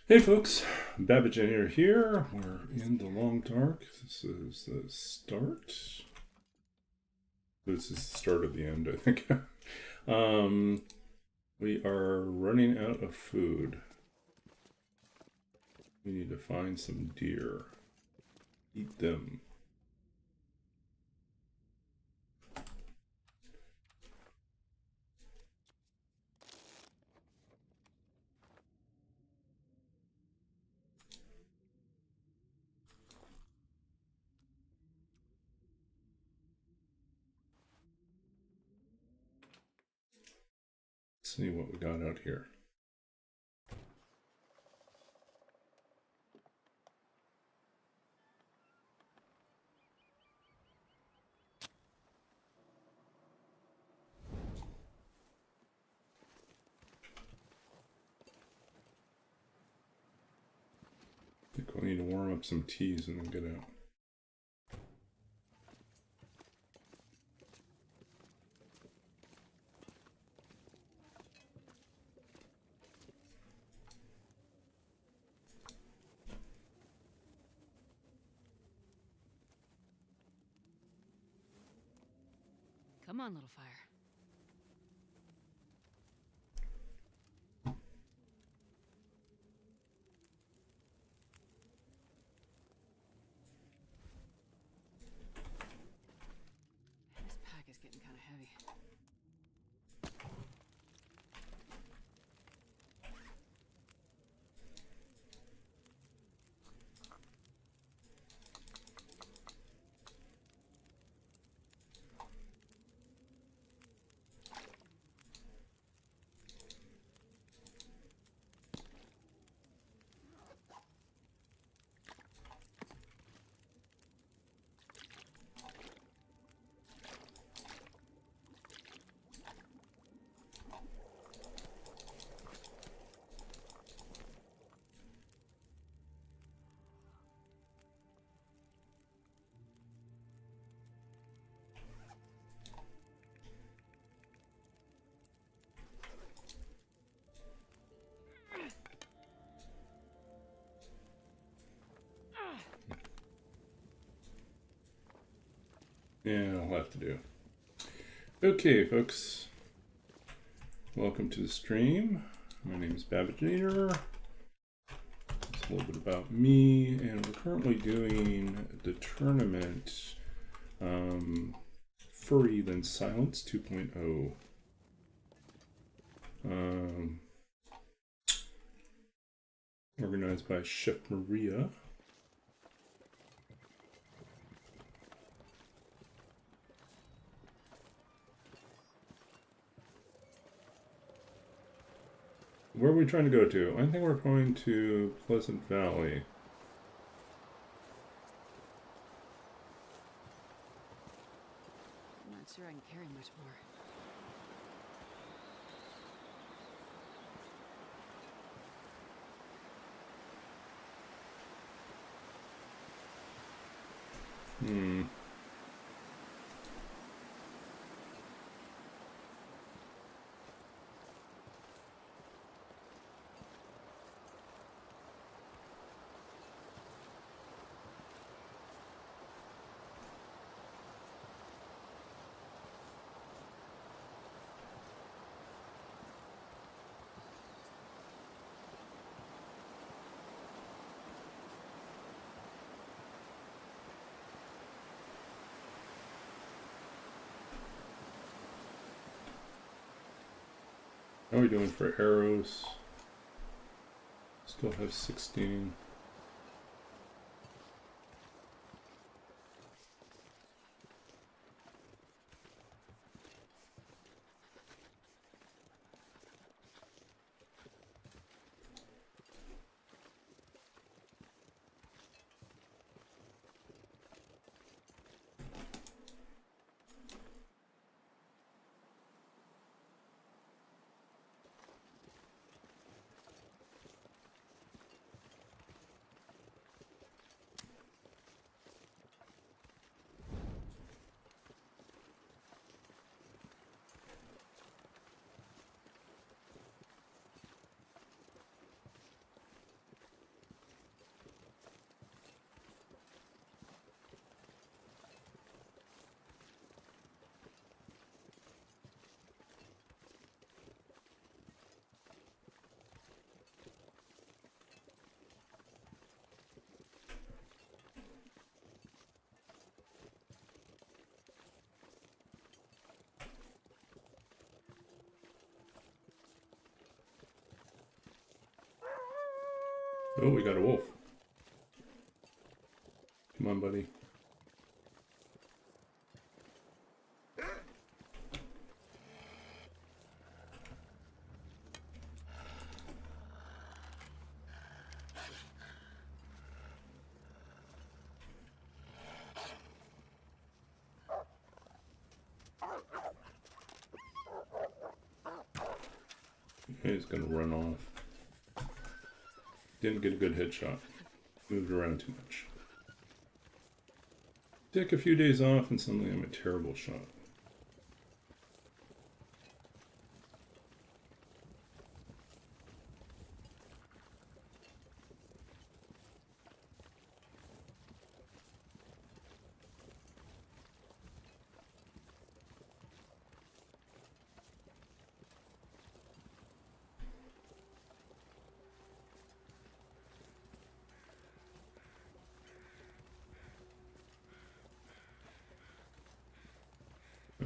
Hey folks, Babbage here. We're in the long dark. This is the start. This is the start of the end, I think. We are running out of food. We need to find some deer. Eat them. Let's see what we got out here. I think we'll need to warm up some teas and then get out. Come on, little fire. This pack is getting kind of heavy. Yeah, I'll have to do. Okay, folks. Welcome to the stream. My name is Babbage. Just a little bit about me, and we're currently doing the tournament Furry then Silence 2.0. Organized by Chef Maria. Where are we trying to go to? I think we're going to Pleasant Valley. I'm not sure I can carry much more. How are we doing for arrows? Still have 16. Oh, we got a wolf. Come on, buddy. He's gonna run off. Didn't get a good headshot. Moved around too much. Take a few days off and suddenly I'm a terrible shot. Oh.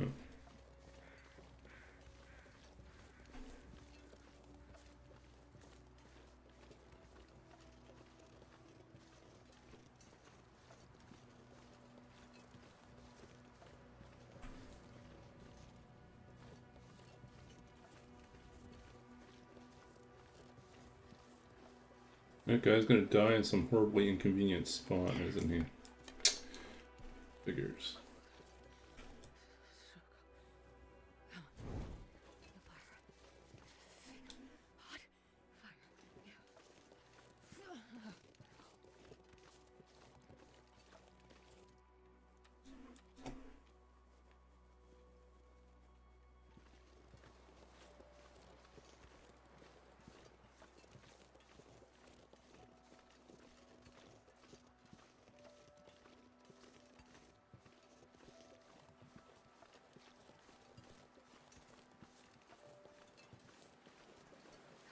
That guy's gonna die in some horribly inconvenient spot, isn't he? Figures.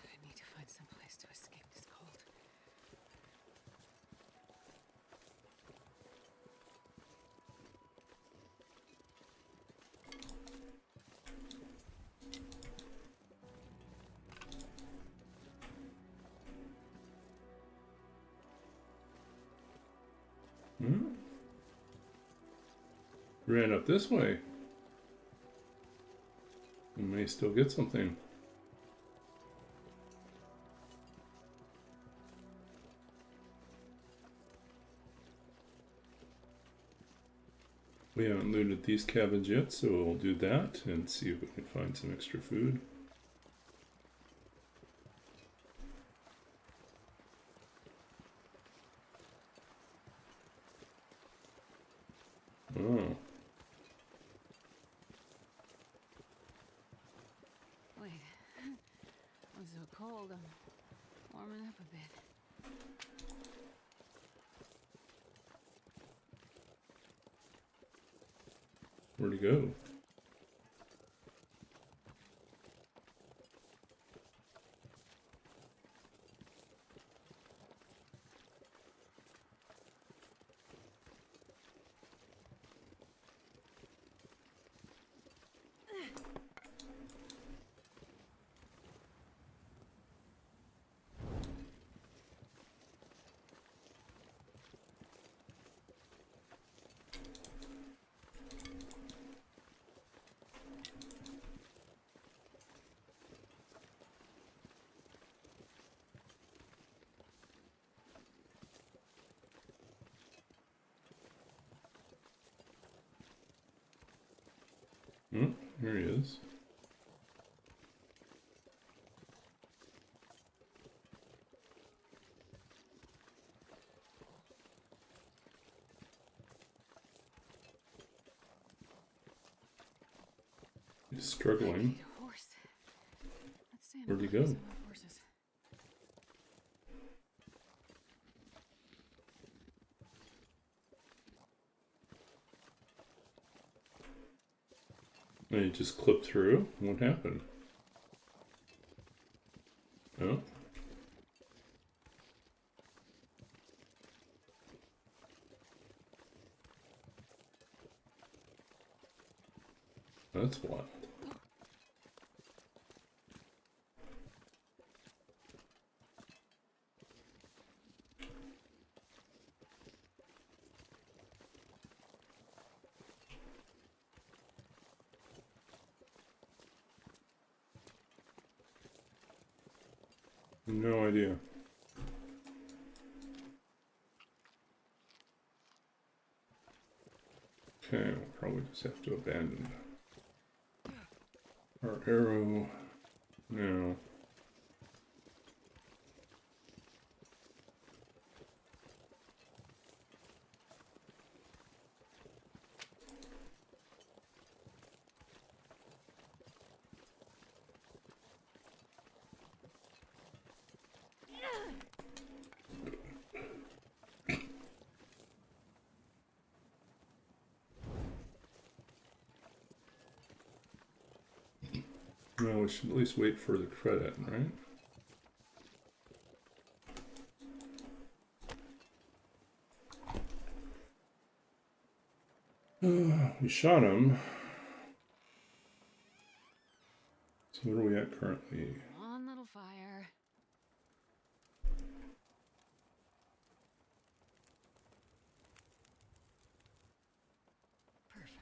I need to find some place to escape this cold. Hmm? Ran up this way. We may still get something. We haven't looted these cabins yet, so we'll do that and see if we can find some extra food. Oh, Wait. I'm so cold, I'm warming up a bit. where'd he go? Hmm, here he is. He's I struggling. need a horse. Let's stay in a Where'd he place go? with horses. And he just clipped through? What happened? Oh. That's wild. No idea. Okay, we'll probably just have to abandon our arrow now. Well, we should at least wait for the credit, right? We shot him. So what are we at currently? Come on, little fire. Perfect.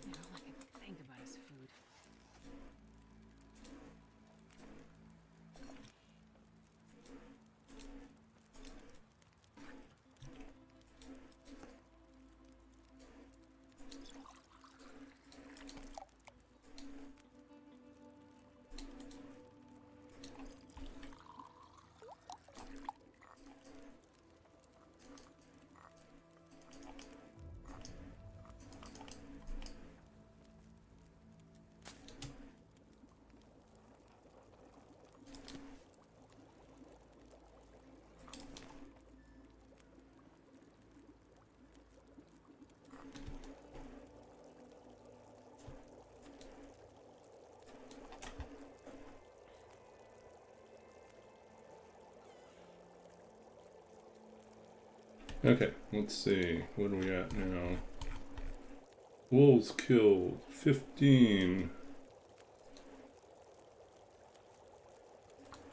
You know, I can think about his food. Okay, let's see. What are we at now? Wolves killed 15.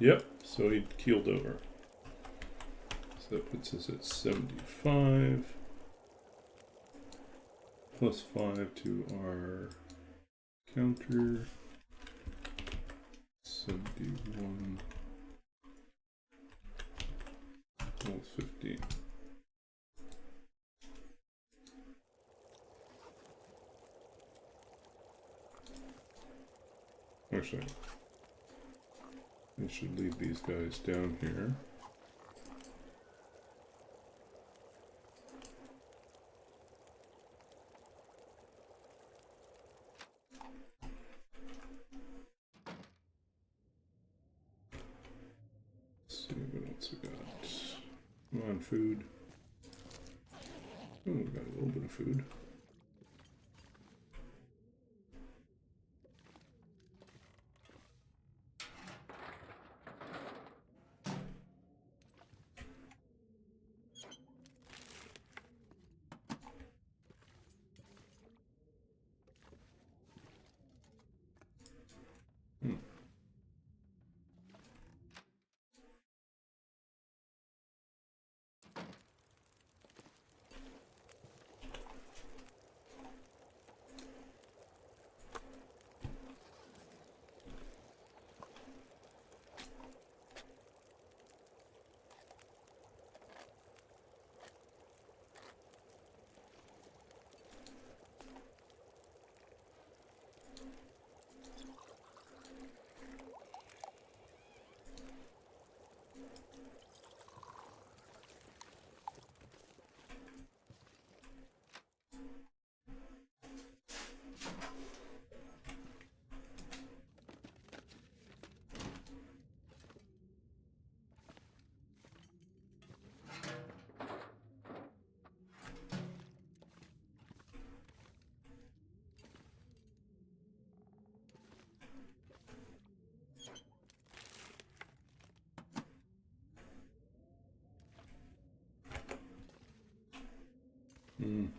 Yep, so he keeled over. So that puts us at 75. Plus 5 to our counter. 71. Wolves 15. Actually, I should leave these guys down here. Let's see what else we got. Come on, food. Oh, we got a little bit of food.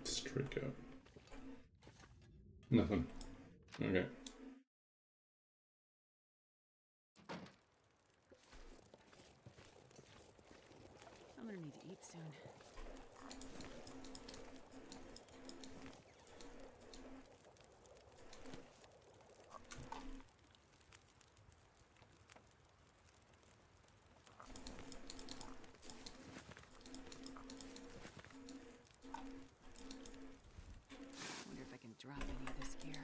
Strike out. Nothing. Okay. gonna need to eat soon. Wonder if I can drop any of this gear.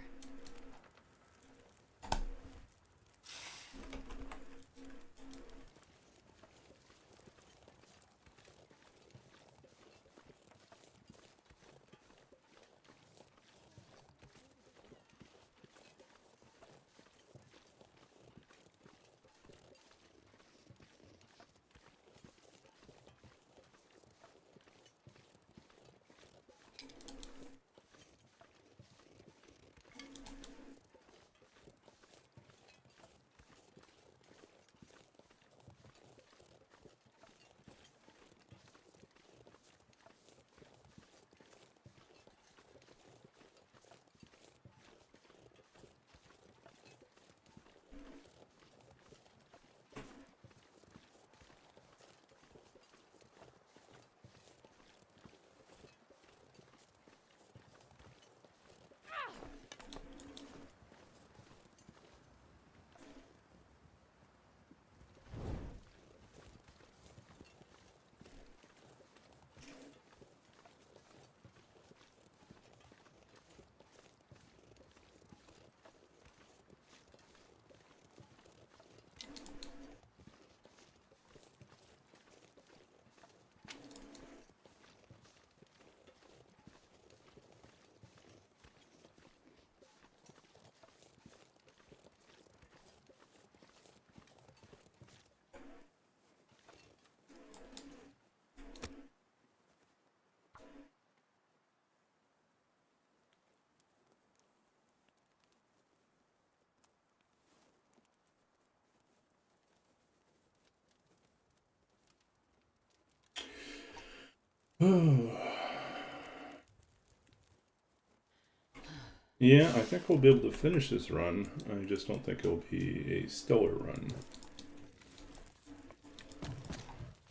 Yeah, I think we'll be able to finish this run. I just don't think it'll be a stellar run.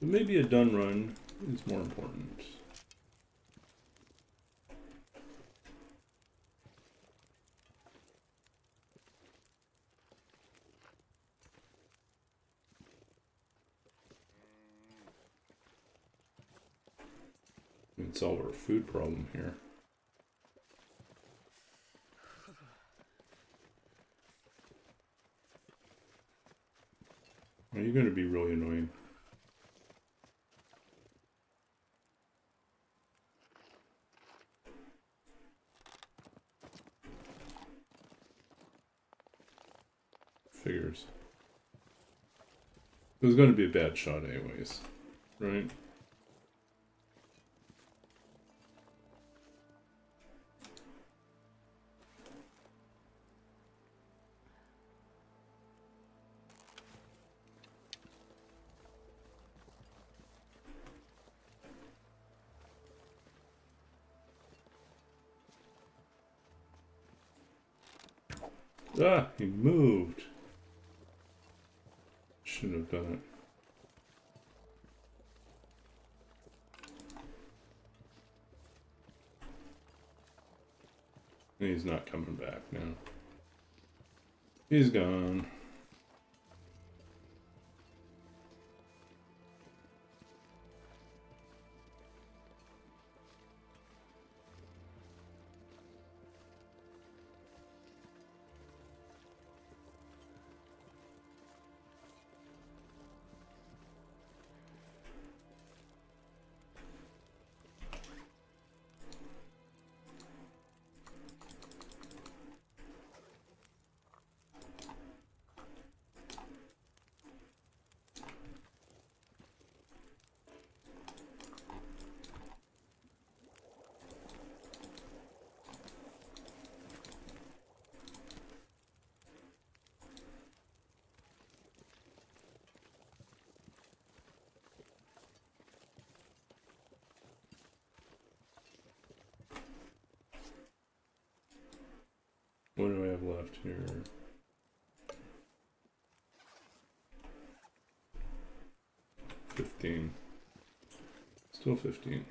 So maybe a done run is more important. And solve our food problem here. Are you going to be really annoying? Figures. It was going to be a bad shot anyways, right? Ah, he moved. Shouldn't have done it. And he's not coming back now. He's gone. What do I have left here? $15. Still 15.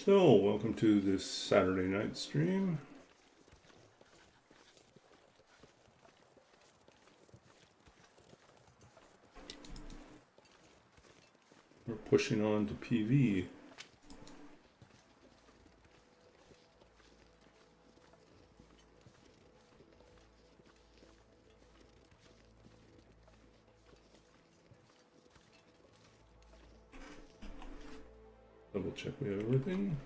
So, welcome to this Saturday night stream. We're pushing on to PV. Double check we have everything.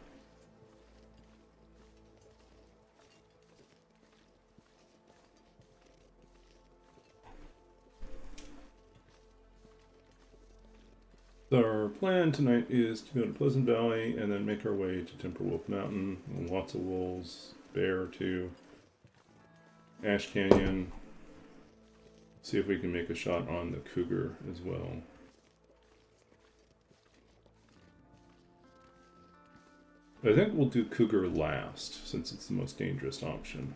Our plan tonight is to go to Pleasant Valley and then make our way to Timberwolf Mountain. Lots of wolves, bear too. Ash Canyon. See if we can make a shot on the Cougar as well. I think we'll do Cougar last, since it's the most dangerous option.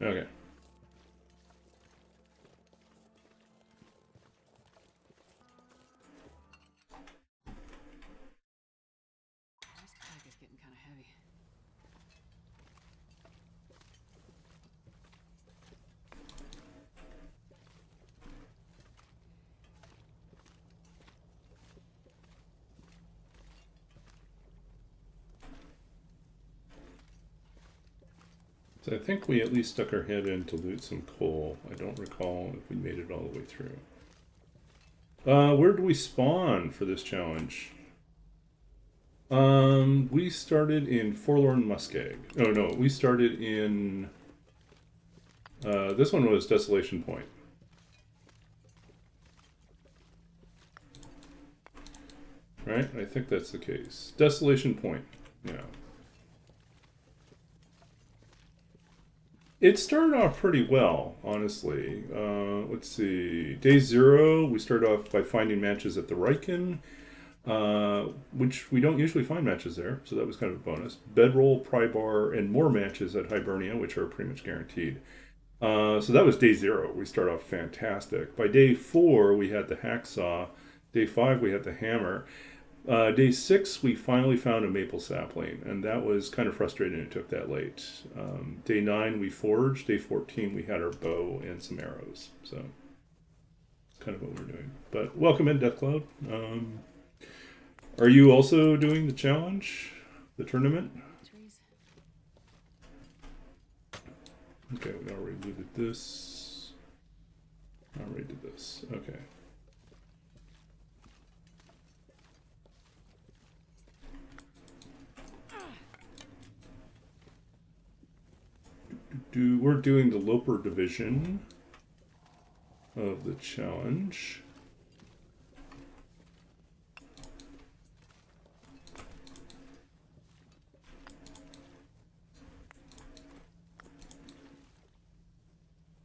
Okay. This pack is getting kind of heavy. So I think we at least stuck our head in to loot some coal. I don't recall if we made it all the way through. Where do we spawn for this challenge? We started in Forlorn Muskeg. Oh no, we started in... this one was Desolation Point. Right? I think that's the case. Desolation Point. Yeah. It started off pretty well, honestly. Let's see. Day 0, we started off by finding matches at the Riken, which we don't usually find matches there, so that was kind of a bonus. Bedroll, Pry Bar, and more matches at Hibernia, which are pretty much guaranteed. So that was day 0. We started off fantastic. By day 4, we had the Hacksaw. Day 5, we had the Hammer. Day 6, we finally found a maple sapling, and that was kind of frustrating it took that late. Day 9, we foraged. Day 14, we had our bow and some arrows. So that's kind of what we're doing. But welcome in, Deathcloud. Are you also doing the challenge, the tournament? Trees. Okay, we already looted this. Already did this. Okay. We're doing the Loper division of the challenge.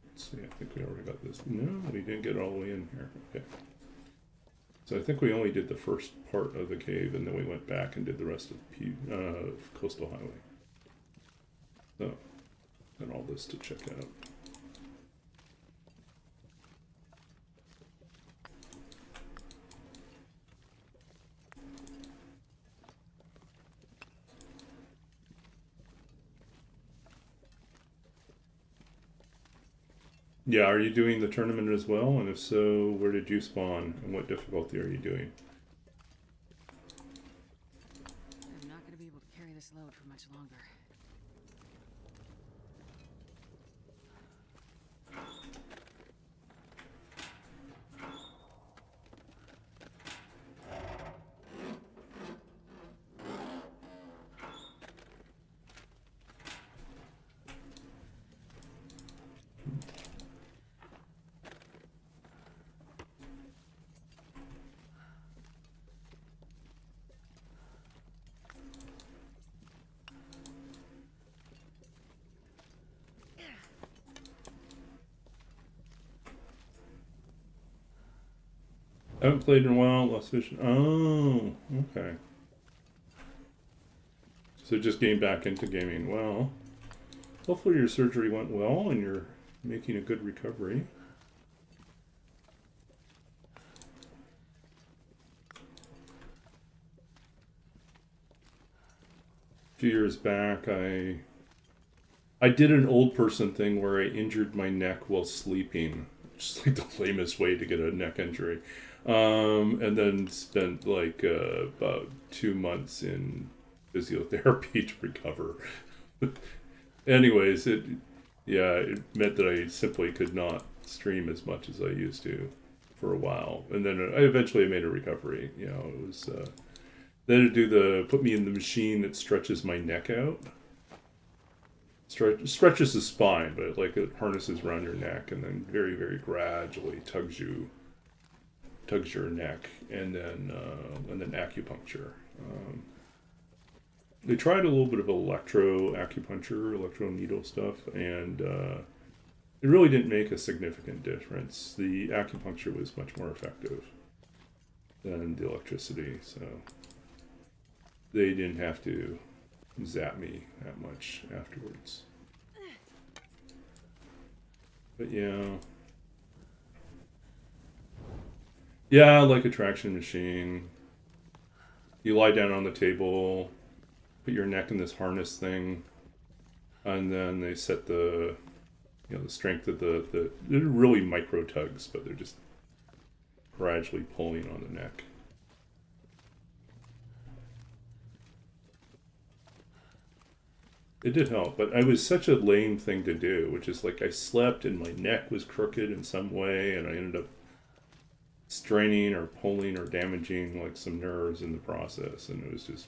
Let's see, I think we already got this. No, we didn't get all the way in here. Okay. So I think we only did the first part of the cave, and then we went back and did the rest of Coastal Highway. So, got all this to check out. Yeah, are you doing the tournament as well? And if so, where did you spawn? And what difficulty are you doing? I'm not going to be able to carry this load for much longer. Haven't played in a while, lost vision. Oh, okay. So just getting back into gaming. Well, hopefully your surgery went well and you're making a good recovery. A few years back, I did an old person thing where I injured my neck while sleeping. Just like the lamest way to get a neck injury. And then spent like about 2 months in physiotherapy to recover. Anyways, it meant that I simply could not stream as much as I used to for a while, and then I eventually made a recovery. You know, it was then to do put me in the machine that stretches my neck out. Stretches the spine, but like it harnesses around your neck and then very, very gradually tugs your neck, and then acupuncture. They tried a little bit of electro needle stuff, and it really didn't make a significant difference. The acupuncture was much more effective than the electricity, so they didn't have to zap me that much afterwards. But yeah, like a traction machine. You lie down on the table, put your neck in this harness thing, and then they set the strength of they're really micro tugs, but they're just gradually pulling on the neck. It did help, but it was such a lame thing to do, which is like I slept and my neck was crooked in some way, and I ended up straining or pulling or damaging like some nerves in the process, and it was just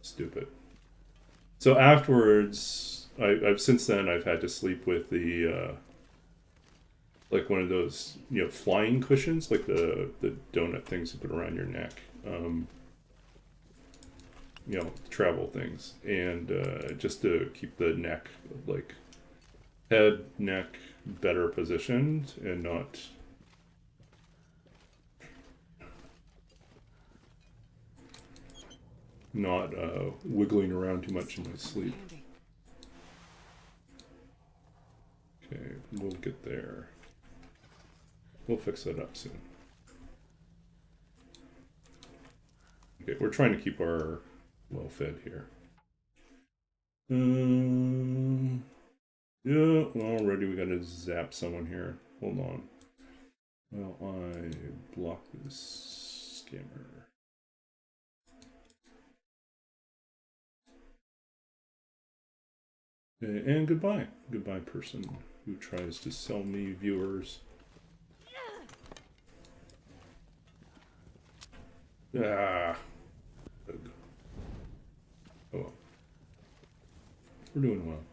stupid. So afterwards, I've since then I've had to sleep with the like one of those flying cushions, like the donut things you put around your neck. Travel things, and just to keep the neck, like head, neck better positioned and not wiggling around too much in my sleep. Okay, we'll get there. We'll fix that up soon. Okay, we're trying to keep our well fed here. Yeah, already we gotta zap someone here. Hold on. Well, I block this scammer. Okay, and goodbye. Goodbye, person who tries to sell me viewers. Ah. Oh well. We're doing well.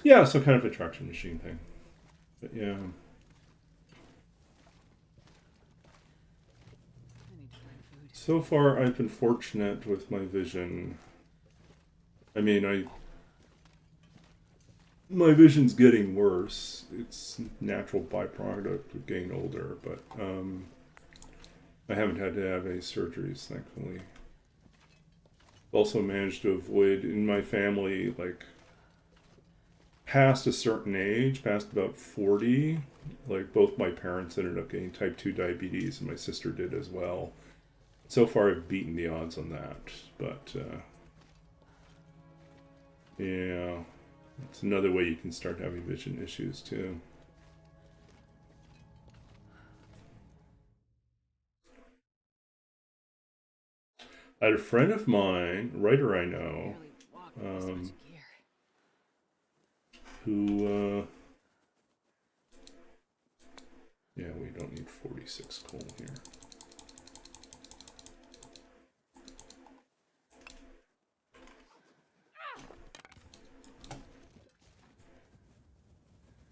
Yeah, so kind of a traction machine thing. But yeah. So far I've been fortunate with my vision. I mean, my vision's getting worse. It's a natural byproduct of getting older, but I haven't had to have any surgeries, thankfully. Also managed to avoid, in my family, like past a certain age, past about 40, like both my parents ended up getting type 2 diabetes, and my sister did as well. So far I've beaten the odds on that, but yeah, it's another way you can start having vision issues too. I had a friend of mine, writer I know, who, yeah, we don't need 46 coal here.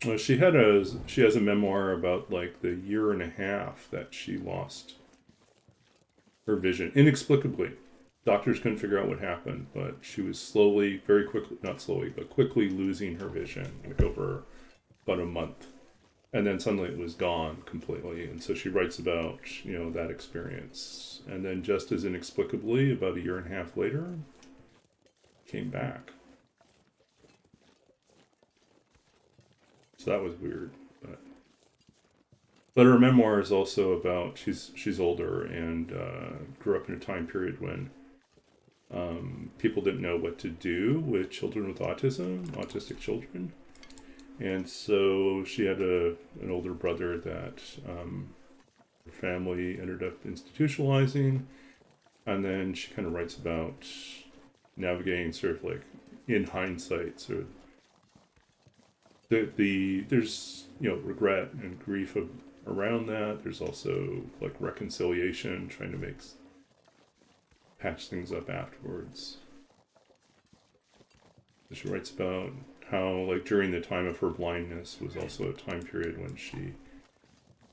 Well, she has a memoir about like the year and a half that she lost her vision inexplicably. Doctors couldn't figure out what happened, but she was slowly, very quickly, not slowly, but quickly losing her vision, like over about a month. and then suddenly it was gone completely. And so she writes about, that experience. And then just as inexplicably, about a year and a half later, came back. So that was weird. But her memoir is also about, she's older and grew up in a time period when people didn't know what to do with children with autism, autistic children. And so she had an older brother that her family ended up institutionalizing. And then she kind of writes about navigating sort of like in hindsight, sort of there's regret and grief around that. There's also like reconciliation, trying to patch things up afterwards. She writes about how, like, during the time of her blindness was also a time period when she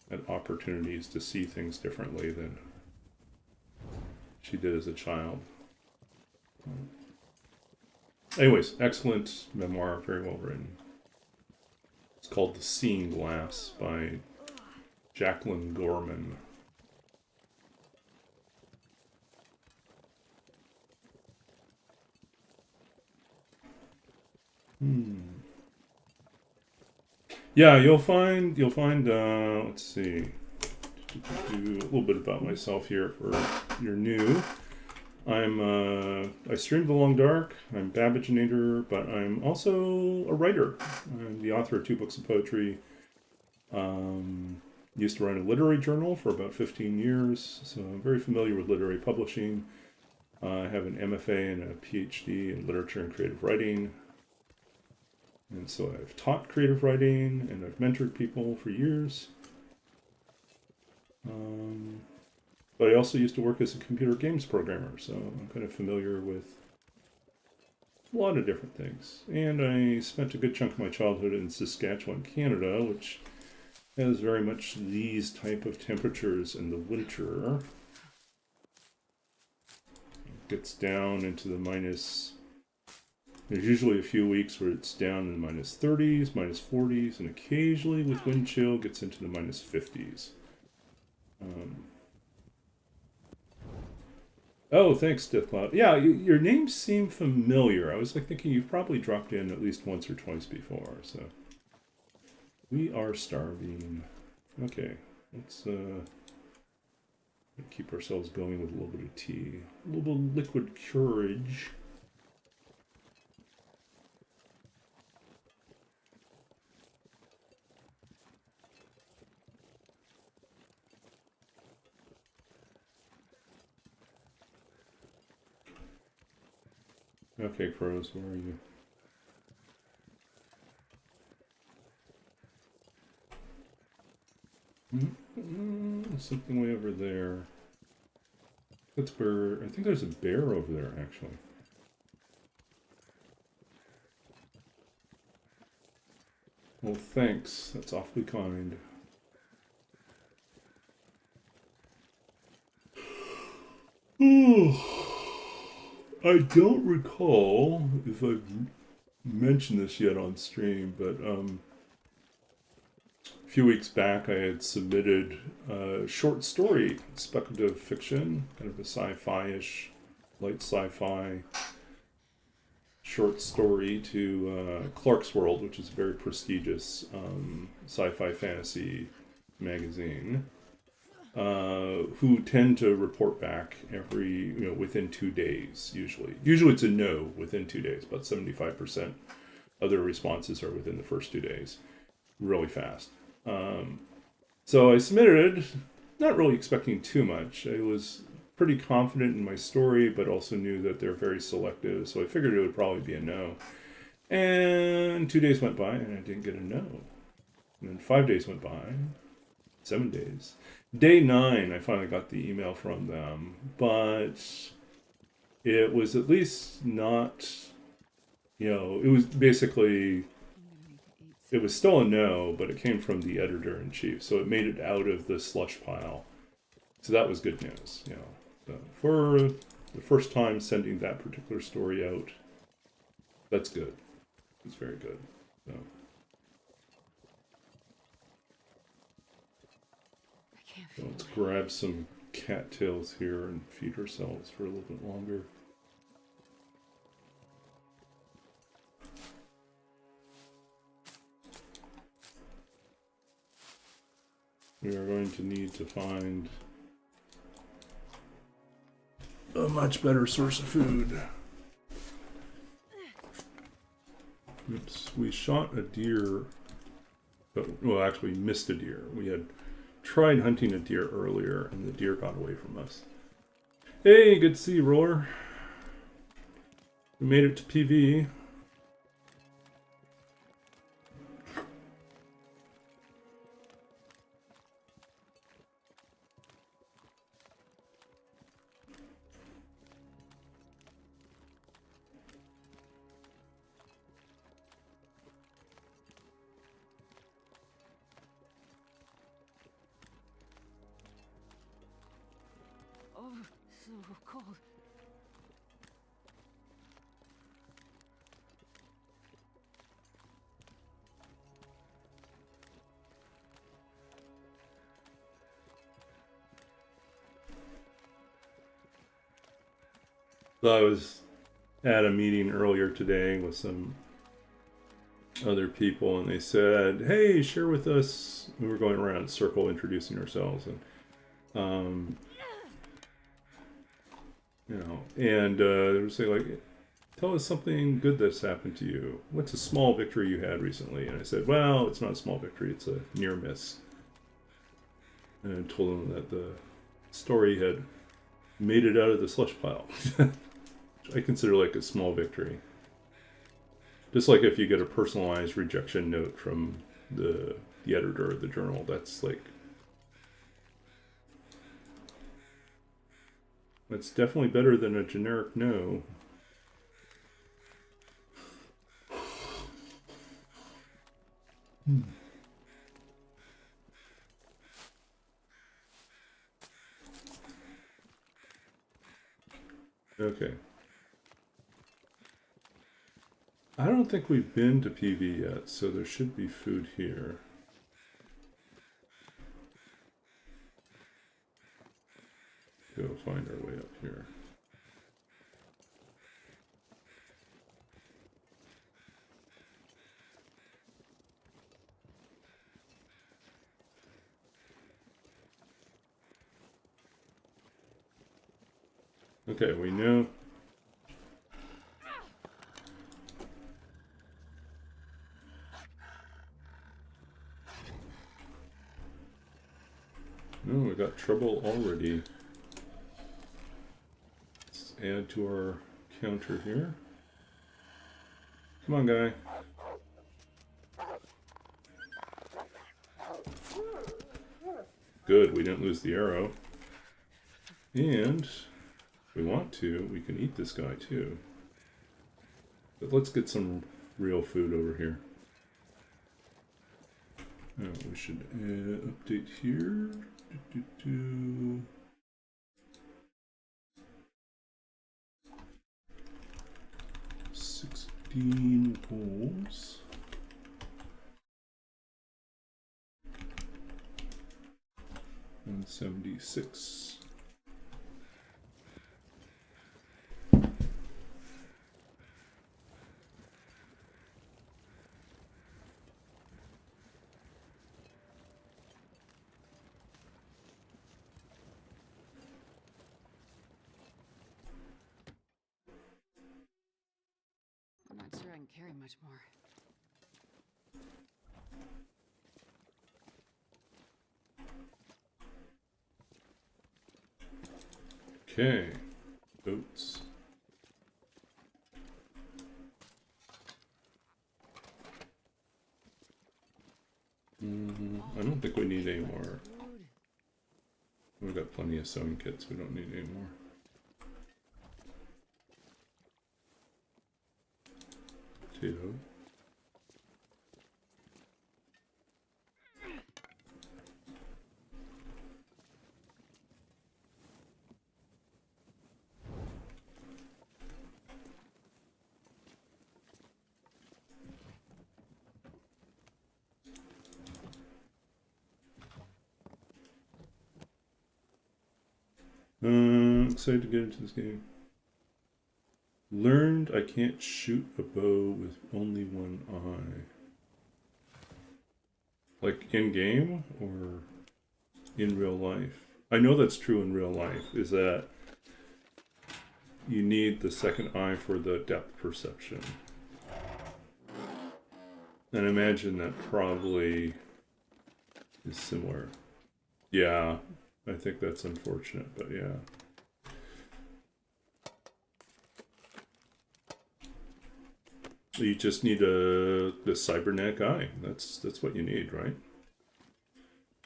had opportunities to see things differently than she did as a child. Anyways, excellent memoir, very well written. It's called The Seeing Glass by Jacqueline Gorman. Yeah, you'll find let's see, a little bit about myself here for you're new. I stream The Long Dark. I'm Babbaginator, but I'm also a writer. I'm the author of 2 books of poetry. Used to run a literary journal for about 15 years, so I'm very familiar with literary publishing. I have an MFA and a PhD in literature and creative writing. And so I've taught creative writing and I've mentored people for years. But I also used to work as a computer games programmer, so I'm kind of familiar with a lot of different things. And I spent a good chunk of my childhood in Saskatchewan, Canada, which has very much these type of temperatures in the winter. It gets down into the minus... There's usually a few weeks where it's down in the minus 30s, minus 40s, and occasionally with wind chill gets into the minus 50s. Oh, thanks, Deathcloud. Yeah, your names seem familiar. I was like thinking you've probably dropped in at least once or twice before. So we are starving. Okay, let's keep ourselves going with a little bit of tea, a little bit of liquid courage. Okay, crows, where are you? Something way over there. That's where... I think there's a bear over there, actually. Well, thanks. That's awfully kind. I don't recall if I've mentioned this yet on stream, but a few weeks back I had submitted a short story, speculative fiction, kind of a sci-fi-ish, light sci-fi short story to Clark's World, which is a very prestigious sci-fi fantasy magazine. Who tend to report back within 2 days, usually. Usually it's a no within 2 days. About 75% of their responses are within the first 2 days. Really fast. So I submitted, not really expecting too much. I was pretty confident in my story, but also knew that they're very selective, so I figured it would probably be a no. And 2 days went by, and I didn't get a no. And then 5 days went by, 7 days. Day 9, I finally got the email from them, but it was at least not, it was basically, it was still a no, but it came from the editor-in-chief, so it made it out of the slush pile. So that was good news, So for the first time sending that particular story out, that's good. It's very good. So. So let's grab some cattails here and feed ourselves for a little bit longer. We are going to need to find a much better source of food. Oops, we shot a deer, but, well, actually missed a deer. We had tried hunting a deer earlier, and the deer got away from us. Hey, good to see you, Roller. We made it to PV. Oh, so cold. So I was at a meeting earlier today with some other people, and they said, "Hey, share with us." We were going around in a circle introducing ourselves, and they were saying like, "Tell us something good that's happened to you. What's a small victory you had recently?" And I said, "Well, it's not a small victory; it's a near miss." And I told them that the story had made it out of the slush pile, which I consider like a small victory. Just like if you get a personalized rejection note from the editor of the journal, that's definitely better than a generic no. Okay. I don't think we've been to PV yet, so there should be food here. Go find our way up here. Okay, we know. No, we got trouble already. Let's add to our counter here. Come on, guy. Good, we didn't lose the arrow. And if we want to, we can eat this guy too. But let's get some real food over here. Oh, we should update here. 16 wolves. And 76. I'm not sure I can carry much more. Okay, oats. I don't think we need any more. We've got plenty of sewing kits, we don't need any more. Potato. excited to get into this game. Learned I can't shoot a bow with only one eye. Like in game or in real life? I know that's true in real life, is that you need the second eye for the depth perception. And I imagine that probably is similar. Yeah, I think that's unfortunate, but yeah. You just need the cybernetic eye. That's what you need, right?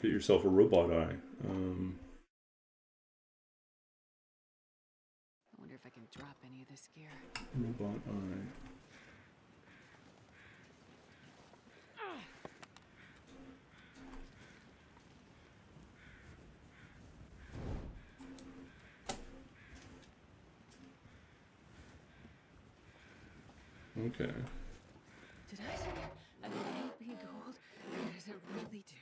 Get yourself a robot eye. I wonder if I can drop any of this gear. Robot eye. Okay. Did I say I hate being cold? Or does it really do?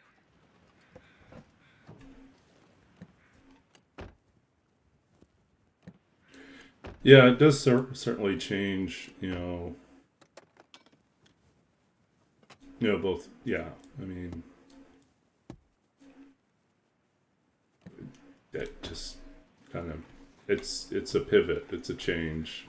Yeah, it does certainly change, both. Yeah, I mean, that just kind of, it's a pivot, it's a change.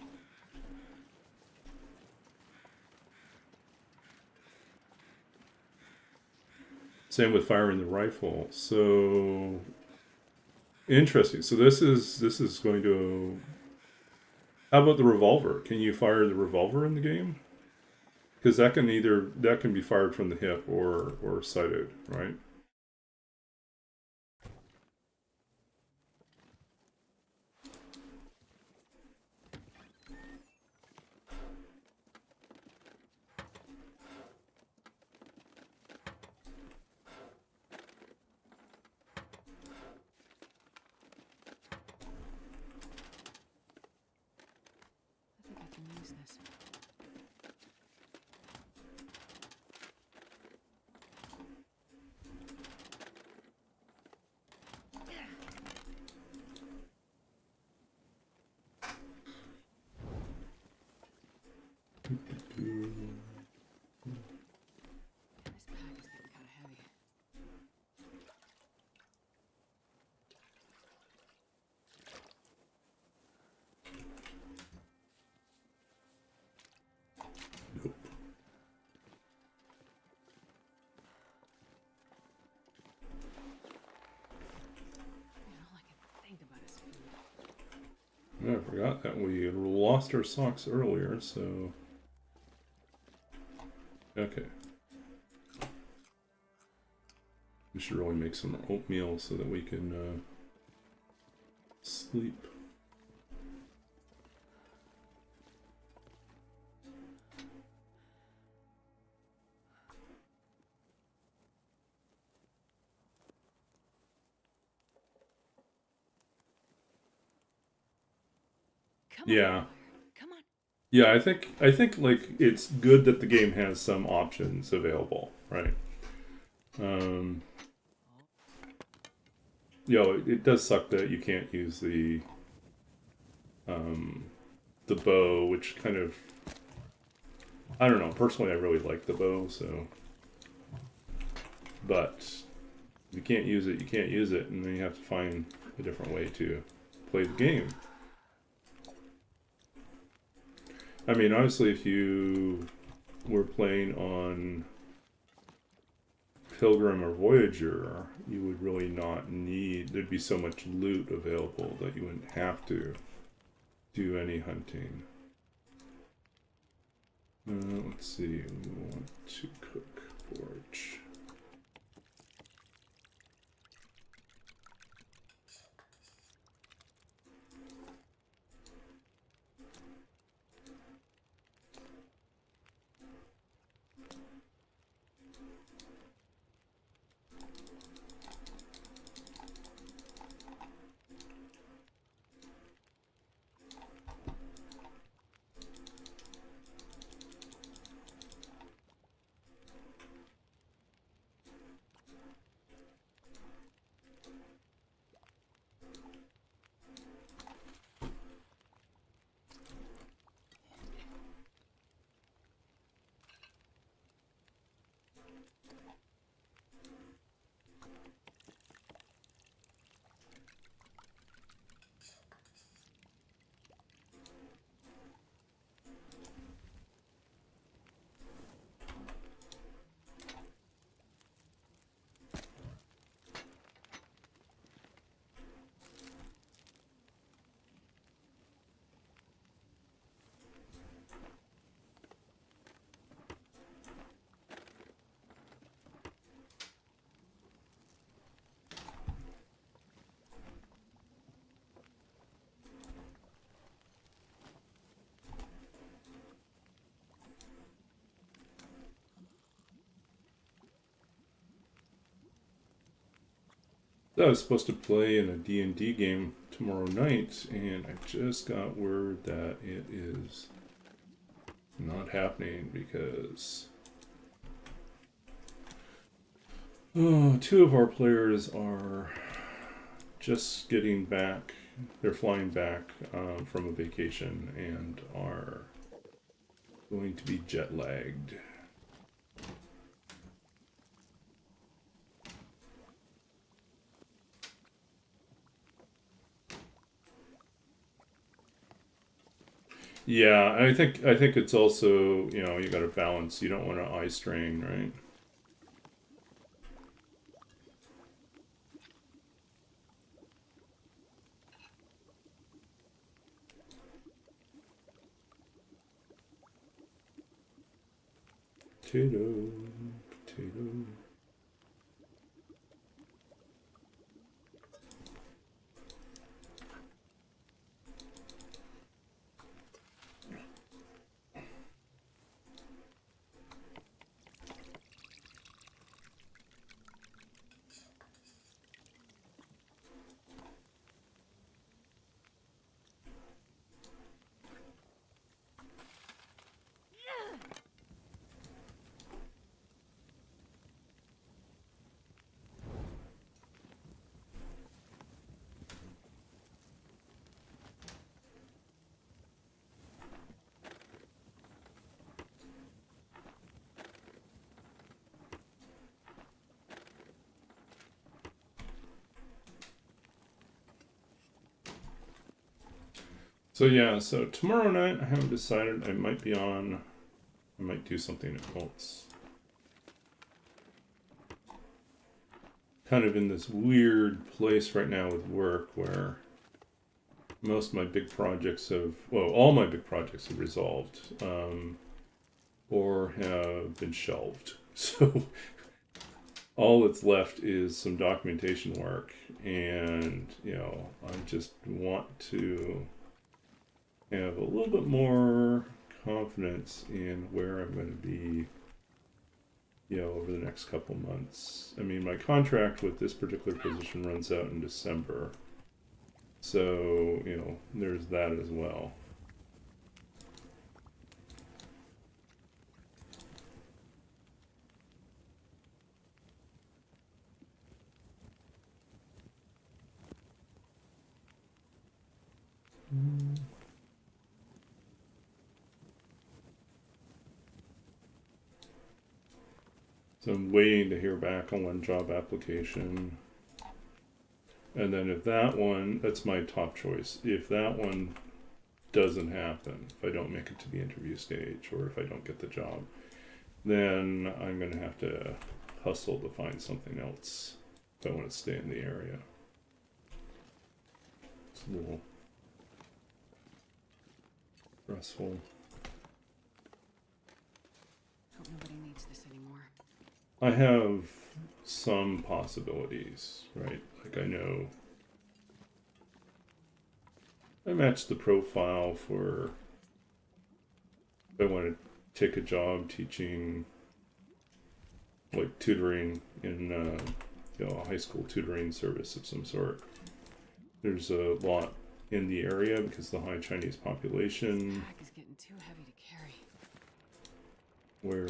Same with firing the rifle. So interesting. So this is going to. How about the revolver? Can you fire the revolver in the game? Because that can be fired from the hip or sighted, right? I think I can use this. This pack is getting kind of heavy. Nope. Man, all I can think about is food. I forgot that we lost our socks earlier, so. Okay. We should really make some oatmeal so that we can sleep. Come Yeah. on, come on. Yeah, I think like it's good that the game has some options available, right? It does suck that you can't use the bow, which kind of, I don't know. Personally, I really like the bow, so. But if you can't use it, you can't use it, and then you have to find a different way to play the game. I mean, honestly, if you were playing on Pilgrim or Voyager, you would really not need, there'd be so much loot available that you wouldn't have to do any hunting. Let's see, we want to cook porridge. I was supposed to play in a D&D game tomorrow night, and I just got word that it is not happening because two of our players are just getting back. They're flying back from a vacation and are going to be jet lagged. Yeah, I think it's also, you know, you got to balance. You don't want to eye strain, right? Potato, potato. So yeah, so tomorrow night I haven't decided. I might be on. I might do something else. Kind of in this weird place right now with work where most of my big projects have, well, all my big projects have resolved or have been shelved. So all that's left is some documentation work, and you know, I just want to have a little bit more confidence in where I'm going to be, you know, over the next couple months. I mean, my contract with this particular position runs out in December, so you know, there's that as well. So I'm waiting to hear back on one job application. And then if that one, that's my top choice. If that one doesn't happen, if I don't make it to the interview stage, or if I don't get the job, then I'm going to have to hustle to find something else if I want to stay in the area. It's a little stressful. Hope nobody needs this anymore. I have some possibilities, right? Like I know I match the profile for if I want to take a job teaching, like tutoring in you know, a high school tutoring service of some sort. There's a lot in the area because of the high Chinese population. This pack is getting too heavy to carry. Where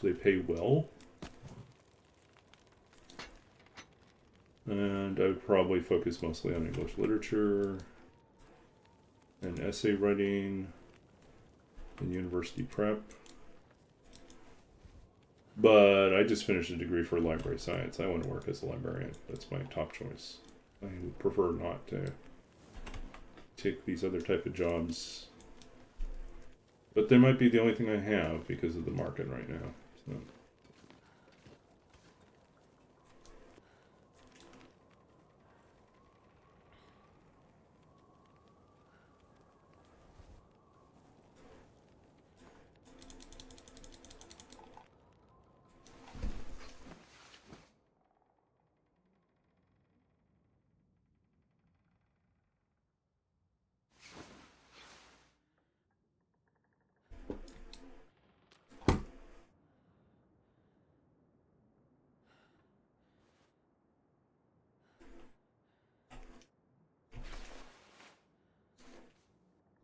they pay well, and I would probably focus mostly on English literature and essay writing and university prep. But I just finished a degree for library science. I want to work as a librarian. That's my top choice. I would prefer not to take these other type of jobs, but they might be the only thing I have because of the market right now. So.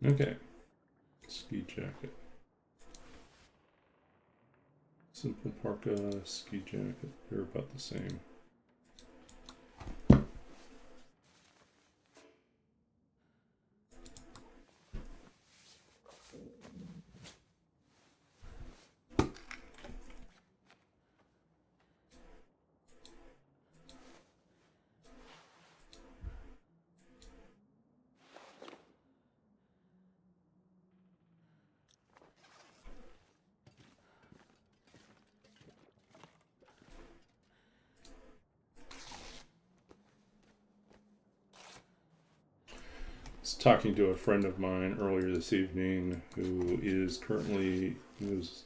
Okay. Ski jacket. Simple parka, ski jacket. They're about the same. Talking to a friend of mine earlier this evening who is currently was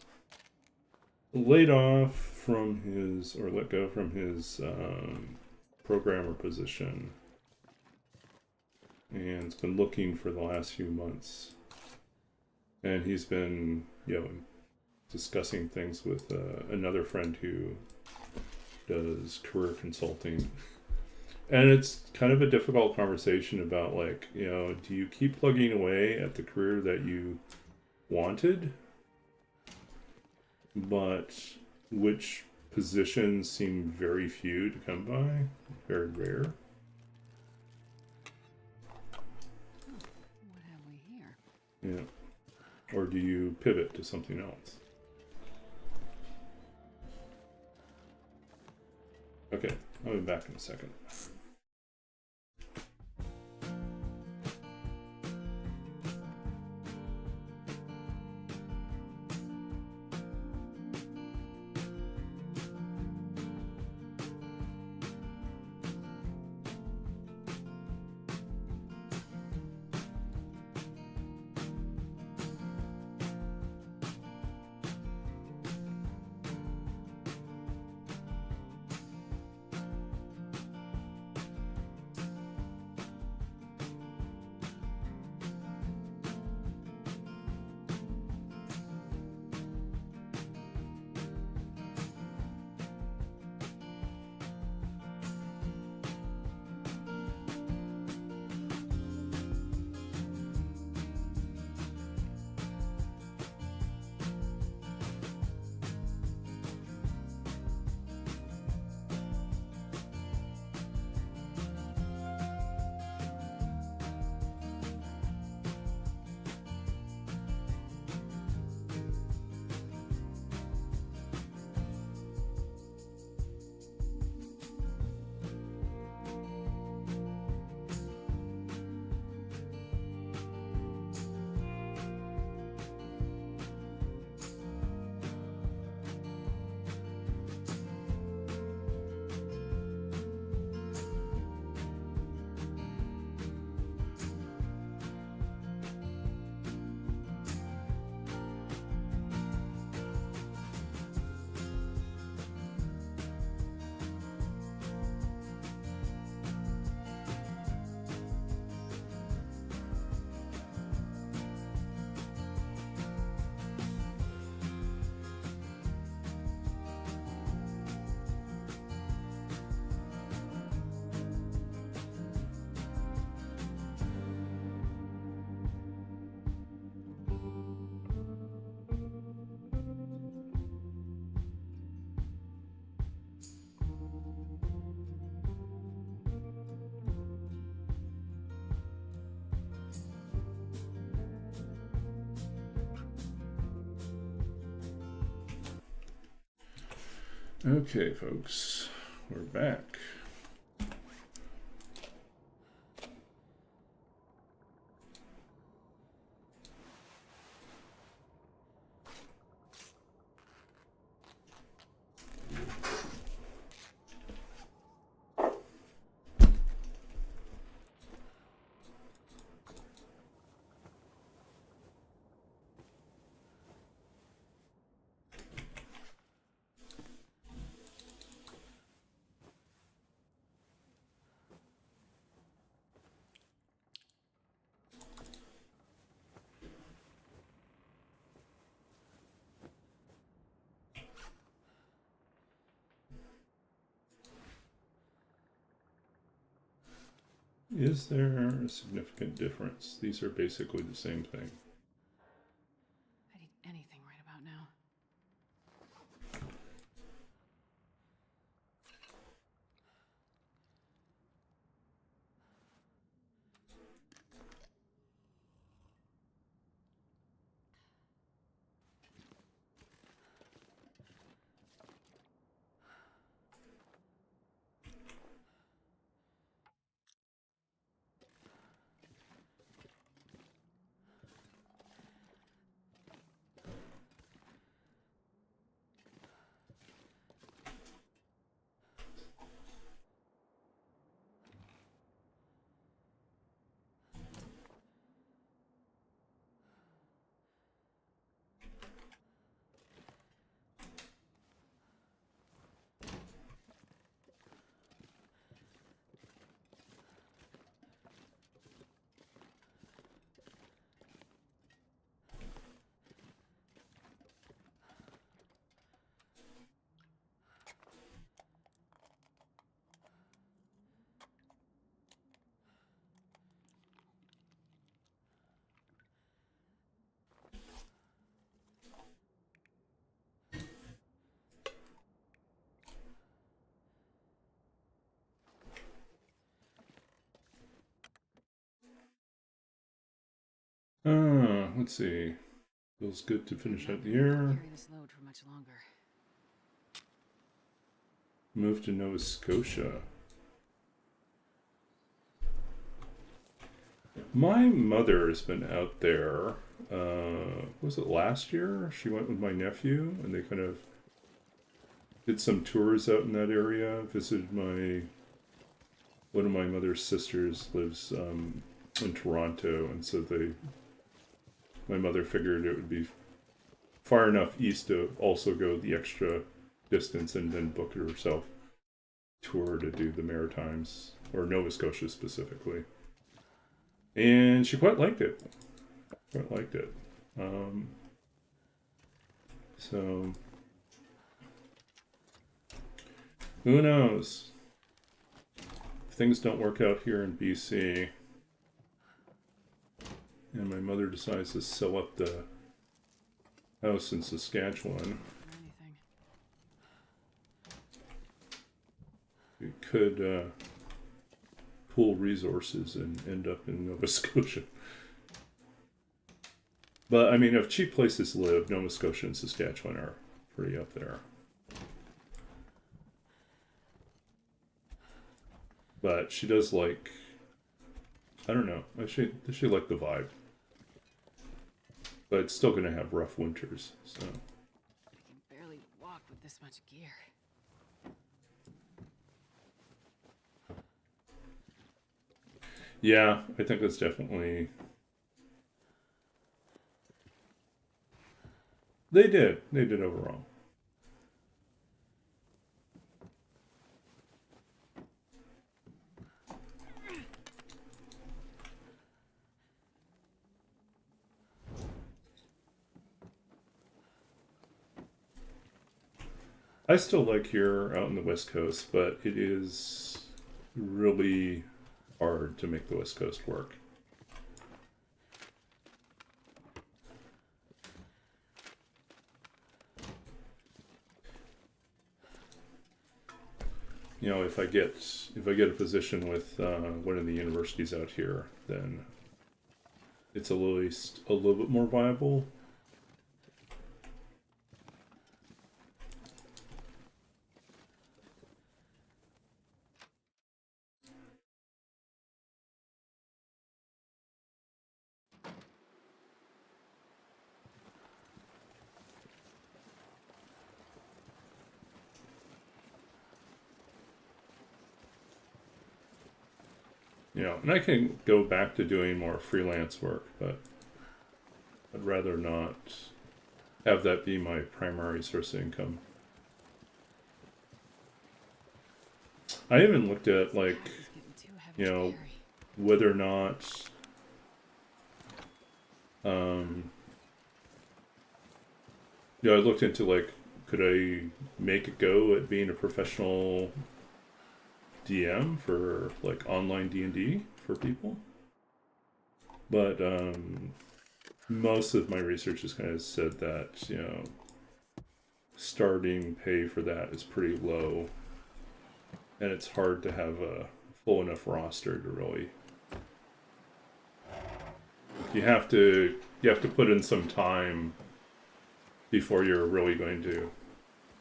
laid off from his or let go from his programmer position and has been looking for the last few months, and he's been discussing things with another friend who does career consulting. And it's kind of a difficult conversation about, like, do you keep plugging away at the career that you wanted, but which positions seem very few to come by, very rare? What have we here? Yeah. Or do you pivot to something else? Okay, I'll be back in a second. Okay, folks, we're back. Is there a significant difference? These are basically the same thing. I'd eat anything right about now. Let's see. Feels good to finish out the Not gonna year. carry this load for much longer. Move to Nova Scotia. My mother has been out there. Was it last year? She went with my nephew, and they kind of did some tours out in that area. Visited one of my mother's sisters lives in Toronto, and so my mother figured it would be far enough east to also go the extra distance and then book herself tour to do the Maritimes, or Nova Scotia specifically. And she quite liked it. So, who knows? If things don't work out here in BC, and my mother decides to sell up the house in Saskatchewan, Anything. we could pool resources and end up in Nova Scotia. But I mean, if cheap places to live, Nova Scotia and Saskatchewan are pretty up there. But she does like, I don't know, does she like the vibe? But it's still going to have rough winters, so. I can barely walk with this much gear. Yeah, I think that's definitely... They did overall. I still like here out in the West Coast, but it is really hard to make the West Coast work. You know, if I get a position with one of the universities out here, then it's at least a little bit more viable. You know, and I can go back to doing more freelance work, but I'd rather not have that be my primary source of income. I even looked at, like, It's getting too heavy you to know, carry. whether or not I looked into, like, could I make a go at being a professional DM for like online D&D for people. But most of my research has kind of said that, you know, starting pay for that is pretty low. And it's hard to have a full enough roster to really... You have to put in some time before you're really going to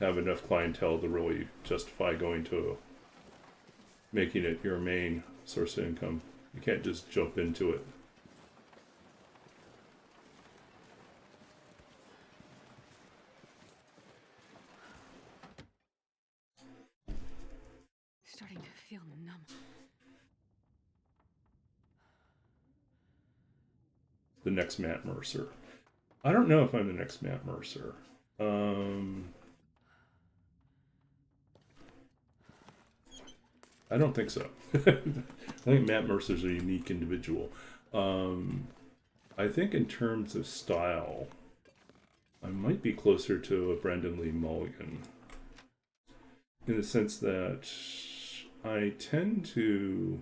have enough clientele to really justify going to making it your main source of income. You can't just jump into it. Starting to feel numb. The next Matt Mercer. I don't know if I'm the next Matt Mercer. I don't think so. I think Matt Mercer's a unique individual. I think in terms of style, I might be closer to a Brendan Lee Mulligan. In the sense that I tend to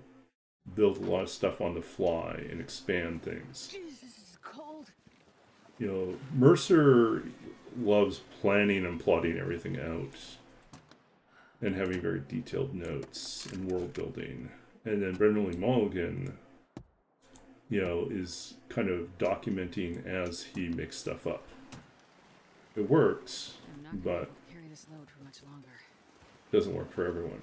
build a lot of stuff on the fly and expand things. Jesus, this is cold. You know, Mercer loves planning and plotting everything out and having very detailed notes and world building. And then Brendan Lee Mulligan, you know, is kind of documenting as he makes stuff up. It works, I'm not but going to carry this load for much longer. it doesn't work for everyone.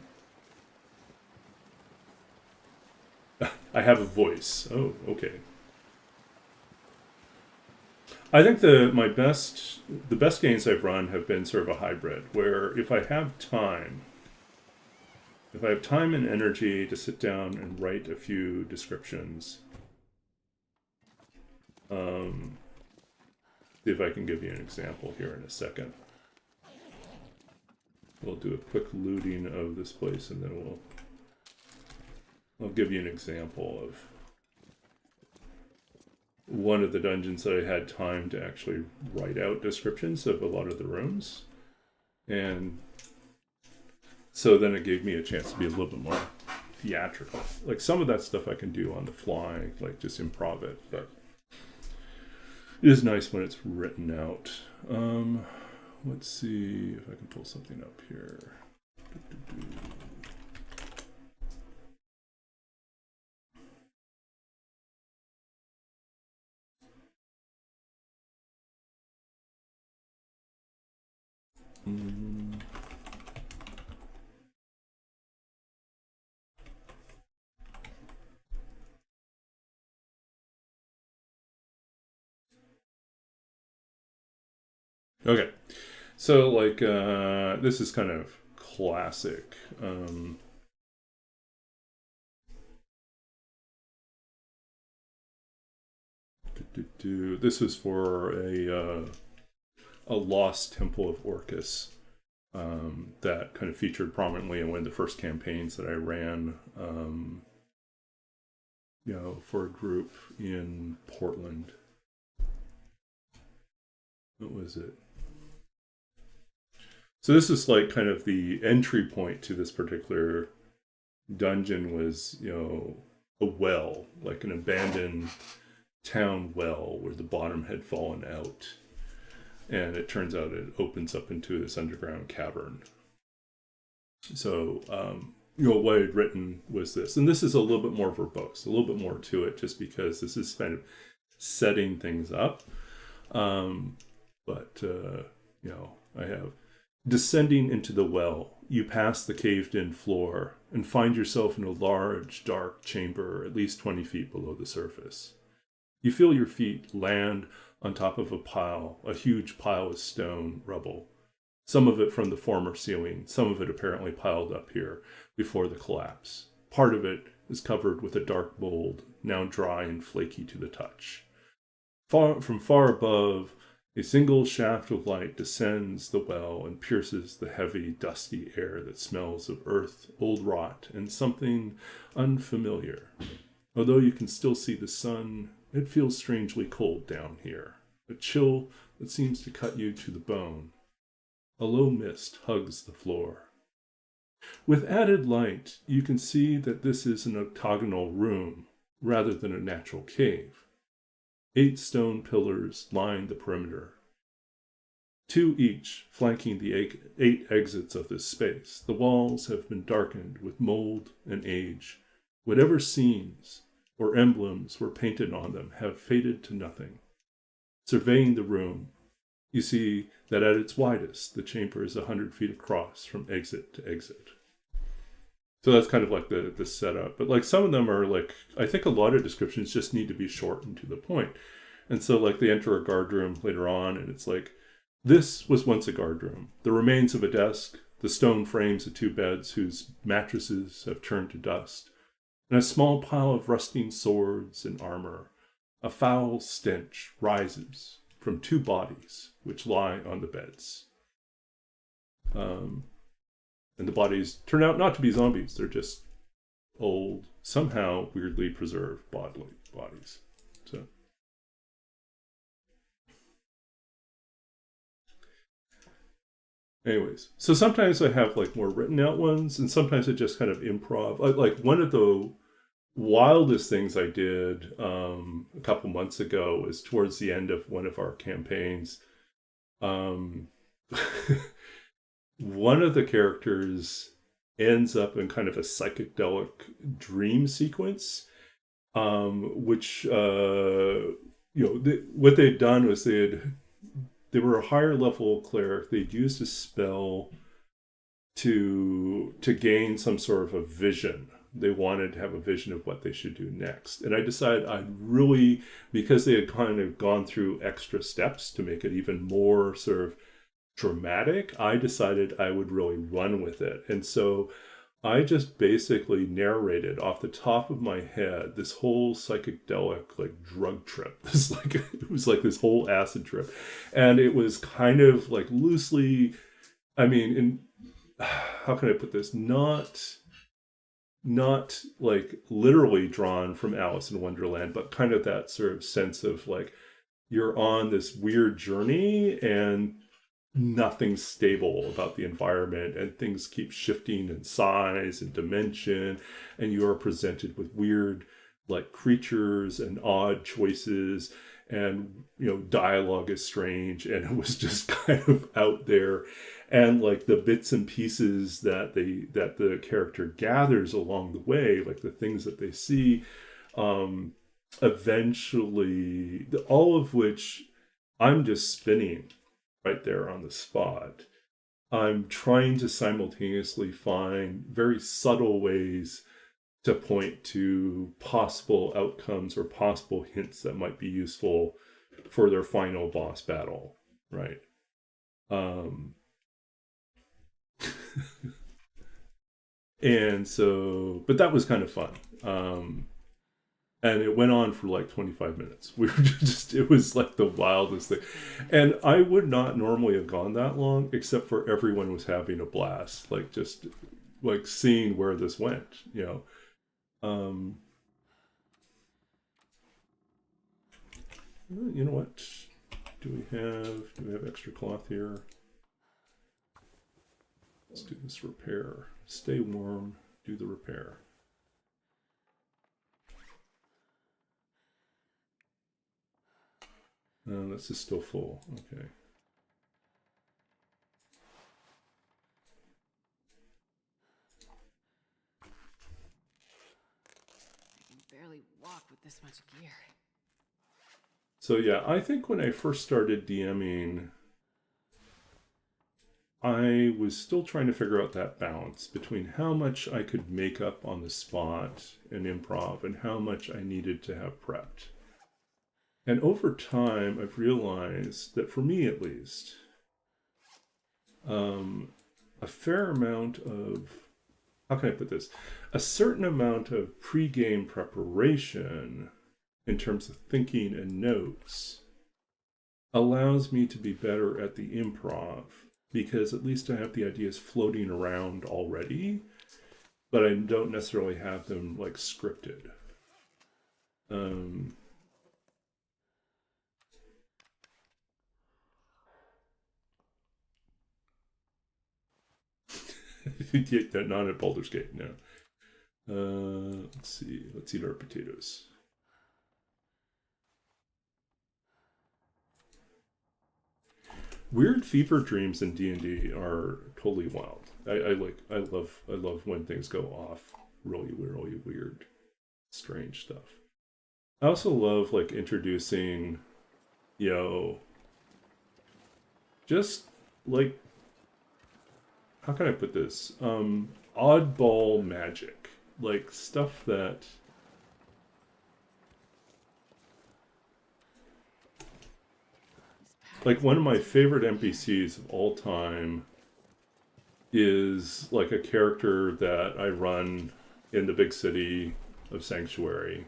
I have a voice. Oh, okay. I think the best games I've run have been sort of a hybrid, where if I have time and energy to sit down and write a few descriptions, see if I can give you an example here in a second. We'll do a quick looting of this place, and then I'll give you an example of one of the dungeons that I had time to actually write out descriptions of a lot of the rooms. And so then it gave me a chance to be a little bit more theatrical. Like some of that stuff I can do on the fly, like just improv it, but it is nice when it's written out. Let's see if I can pull something up here. Okay, so like this is kind of classic. This was for a lost temple of Orcus that kind of featured prominently in one of the first campaigns that I ran, you know, for a group in Portland. What was it? So this is like kind of the entry point to this particular dungeon was, you know, a well, like an abandoned town well where the bottom had fallen out. And it turns out it opens up into this underground cavern. So, you know, what I'd written was this. And this is a little bit more verbose, a little bit more to it, just because this is kind of setting things up. But you know, I have... Descending into the well, you pass the caved-in floor and find yourself in a large, dark chamber at least 20 feet below the surface. You feel your feet land on top of a huge pile of stone rubble. Some of it from the former ceiling, some of it apparently piled up here before the collapse. Part of it is covered with a dark mold, now dry and flaky to the touch. From far above, a single shaft of light descends the well and pierces the heavy, dusty air that smells of earth, old rot, and something unfamiliar. Although you can still see the sun, it feels strangely cold down here, a chill that seems to cut you to the bone. A low mist hugs the floor. With added light, you can see that this is an octagonal room rather than a natural cave. 8 stone pillars line the perimeter, 2 each flanking the 8 exits of this space. The walls have been darkened with mold and age. Whatever scenes or emblems were painted on them have faded to nothing. Surveying the room, you see that at its widest, the chamber is 100 feet across from exit to exit. So that's kind of like the setup. But like some of them are like, I think a lot of descriptions just need to be short and to the point. And so like they enter a guard room later on, and it's like, this was once a guard room. The remains of a desk, the stone frames of 2 beds whose mattresses have turned to dust, and a small pile of rusting swords and armor. A foul stench rises from 2 bodies which lie on the beds. And the bodies turn out not to be zombies. They're just old, somehow weirdly preserved bodies. So, anyways, so sometimes I have like more written out ones, and sometimes I just kind of improv. Like one of the wildest things I did a couple months ago was towards the end of one of our campaigns. One of the characters ends up in kind of a psychedelic dream sequence, which what they'd done was they were a higher level cleric. They'd used a spell to gain some sort of a vision. They wanted to have a vision of what they should do next. And I decided I'd really, because they had kind of gone through extra steps to make it even more sort of dramatic, I decided I would really run with it. And so I just basically narrated off the top of my head this whole psychedelic like drug trip. This like it was like this whole acid trip. And it was kind of like loosely, I mean, in how can I put this? Not like literally drawn from Alice in Wonderland, but kind of that sort of sense of like you're on this weird journey and nothing's stable about the environment, and things keep shifting in size and dimension, and you are presented with weird like creatures and odd choices, and dialogue is strange, and it was just kind of out there. And like the bits and pieces that the character gathers along the way, like the things that they see, eventually all of which I'm just spinning right there on the spot. I'm trying to simultaneously find very subtle ways to point to possible outcomes or possible hints that might be useful for their final boss battle, right? And so, but that was kind of fun. And it went on for like 25 minutes. We were just, it was like the wildest thing. And I would not normally have gone that long, except for everyone was having a blast. Like just like seeing where this went, You know what? Do we have extra cloth here? Let's do this repair. Stay warm, do the repair. This is still full. Okay. I can barely walk with this much gear. So yeah, I think when I first started DMing, I was still trying to figure out that balance between how much I could make up on the spot and improv and how much I needed to have prepped. And over time, I've realized that for me at least, a fair amount of, how can I put this? A certain amount of pre-game preparation in terms of thinking and notes allows me to be better at the improv, because at least I have the ideas floating around already, but I don't necessarily have them like scripted. Not at Baldur's Gate, no. Let's see. Let's eat our potatoes. Weird fever dreams in D&D are totally wild. I love when things go off really weird, strange stuff. I also love like introducing, just like, how can I put this? Oddball magic, like stuff that like one of my favorite NPCs of all time is like a character that I run in the big city of Sanctuary.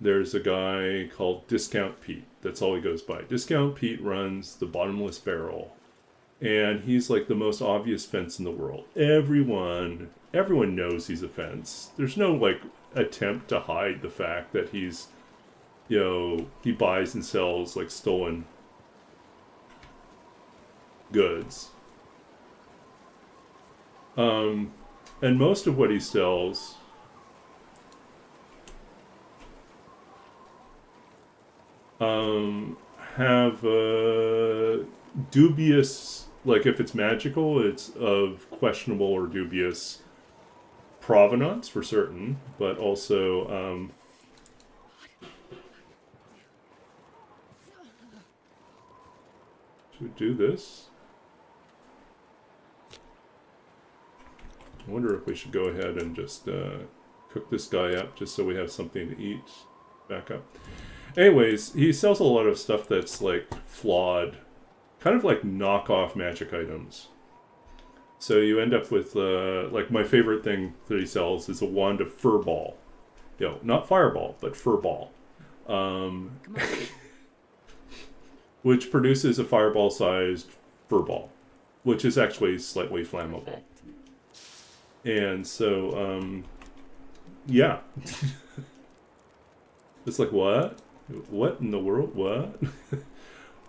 There's a guy called Discount Pete. That's all he goes by. Discount Pete runs the Bottomless Barrel. And he's like the most obvious fence in the world. Everyone knows he's a fence. There's no like attempt to hide the fact that he's, he buys and sells like stolen goods. And most of what he sells have dubious, like if it's magical, it's of questionable or dubious provenance for certain, but also should we do this? I wonder if we should go ahead and just cook this guy up just so we have something to eat back up. Anyways, he sells a lot of stuff that's like flawed, kind of like knockoff magic items. So you end up with, like my favorite thing that he sells is a wand of furball. Not fireball, but furball. Which produces a fireball-sized furball, which is actually slightly flammable. Perfect. And so, yeah. It's like, what? What in the world? What?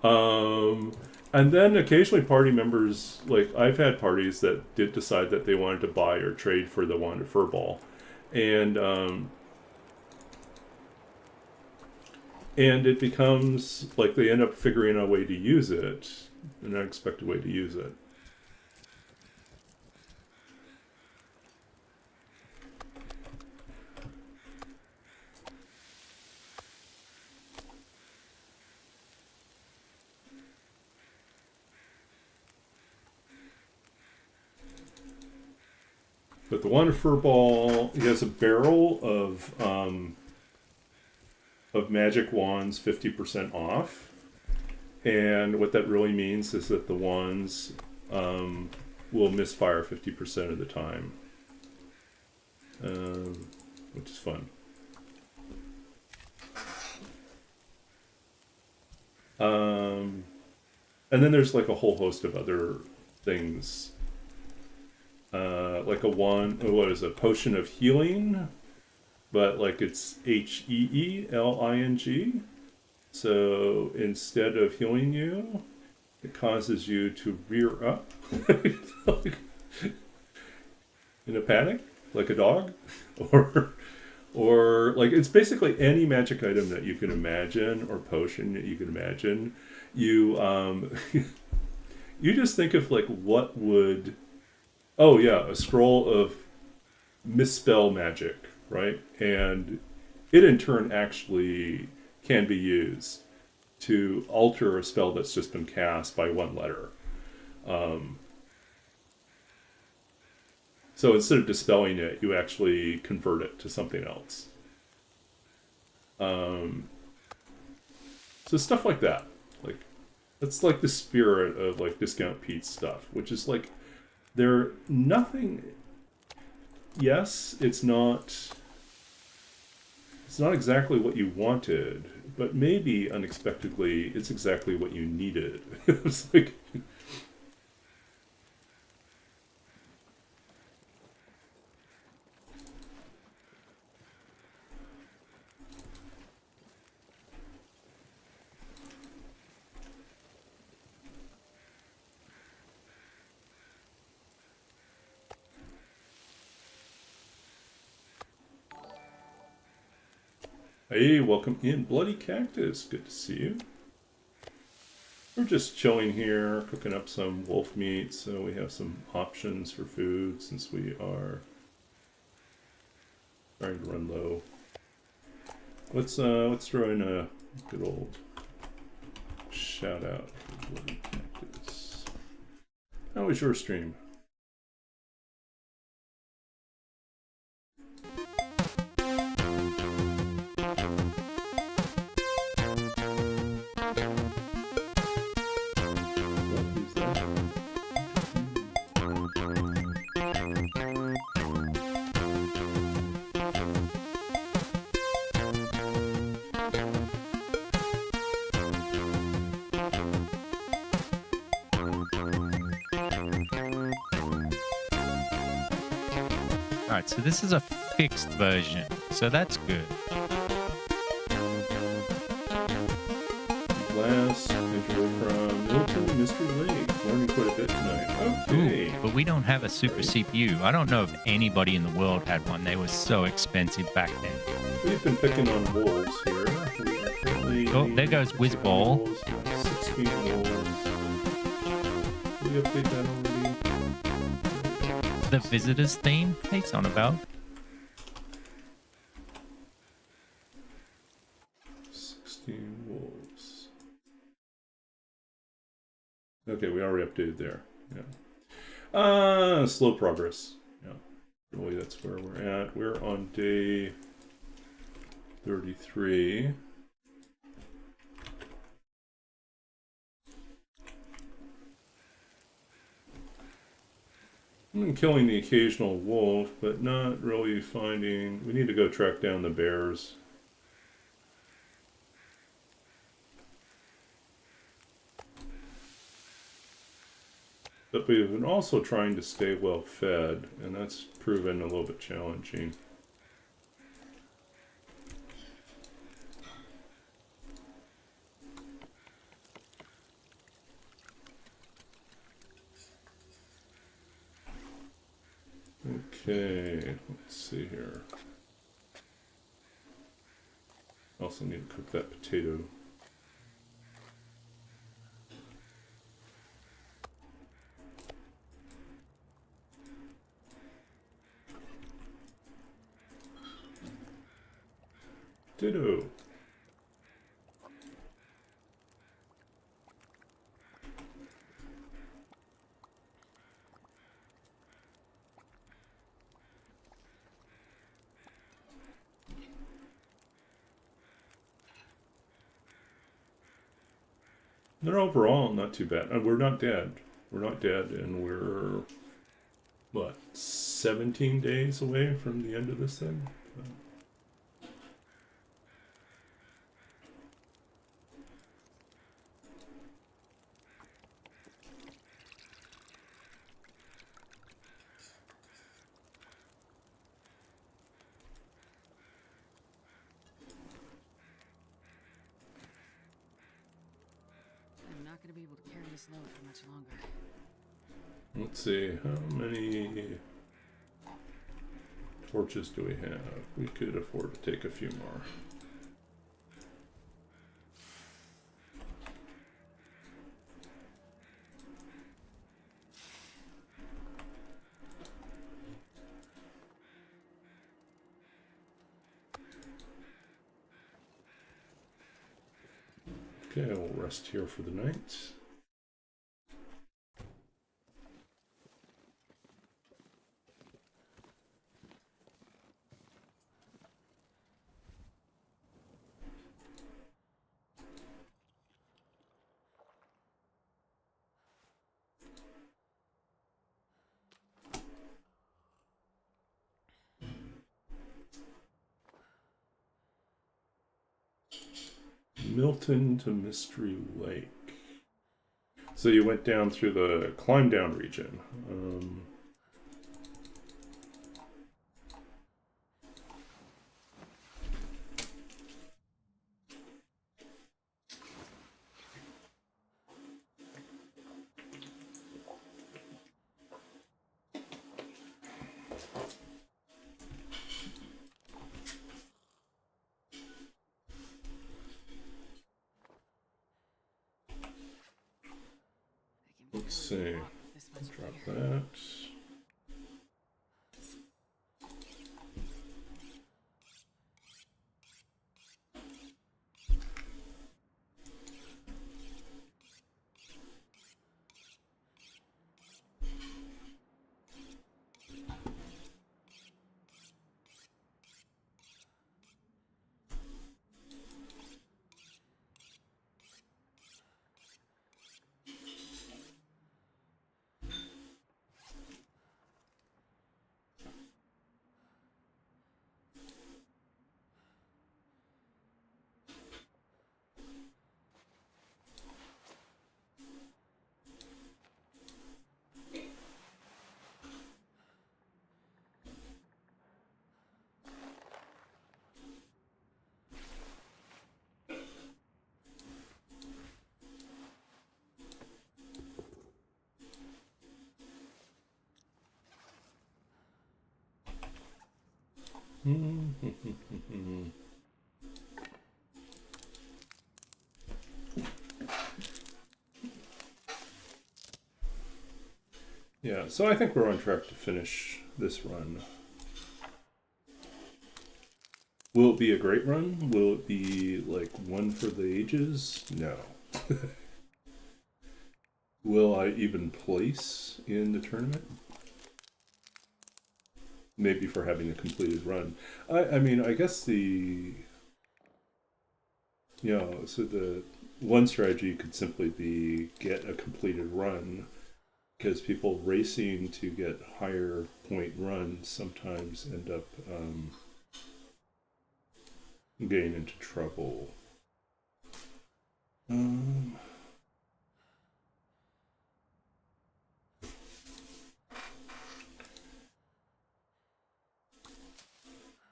And then occasionally party members, like I've had parties that did decide that they wanted to buy or trade for the wand of furball. And it becomes like they end up figuring out a way to use it, an unexpected way to use it. But the wand of furball, he has a barrel of magic wands 50% off. And what that really means is that the wands will misfire 50% of the time, which is fun. And then there's like a whole host of other things, like a potion of healing, but like it's HEELING. So instead of healing you, it causes you to rear up in a panic, like a dog, or like it's basically any magic item that you can imagine or potion that you can imagine. You you just think of like what would, oh yeah, a scroll of misspell magic, right? And it in turn actually can be used to alter a spell that's just been cast by one letter. So instead of dispelling it, you actually convert it to something else. So stuff like that. Like, that's like the spirit of like Discount Pete's stuff, which is like, they're nothing. Yes, it's not exactly what you wanted, but maybe unexpectedly it's exactly what you needed. It's like, Hey, welcome in, Bloody Cactus. Good to see you. We're just chilling here, cooking up some wolf meat, so we have some options for food since we are starting to run low. Let's throw in a good old shout out to Bloody Cactus. How was your stream? Alright, so this is a fixed version, so that's good. Last intro from Milton Mystery Lake. Learning quite a bit tonight. Okay. Ooh, but we don't have a super CPU. I don't know if anybody in the world had one. They were so expensive back then. We've been picking on wolves here. Oh, there goes Whizball. 16 wolves. Did we update that already? The visitors theme takes on about. 16 wolves. Okay, we already updated there. Yeah. Slow progress. Yeah. Really, that's where we're at. We're on day 33. I've been killing the occasional wolf, but not really finding... We need to go track down the bears. But we've been also trying to stay well fed, and that's proven a little bit challenging. Okay, let's see here. Also need to cook that potato. Potato. They're overall not too bad. We're not dead. We're not dead, and we're, what, 17 days away from the end of this thing? I'm not going to be able to carry this load for much longer. Let's see, how many torches do we have? We could afford to take a few more. Okay, we'll rest here for the night. Milton to Mystery Lake. So you went down through the climb down region. see. This much Drop clearer. that. Yeah, so I think we're on track to finish this run. Will it be a great run? Will it be like one for the ages? No. Will I even place in the tournament? Maybe for having a completed run. I mean, I guess the one strategy could simply be get a completed run, because people racing to get higher point runs sometimes end up getting into trouble.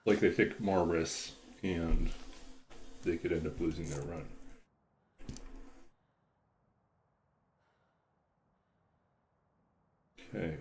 Like they take more risks and they could end up losing their run. Okay.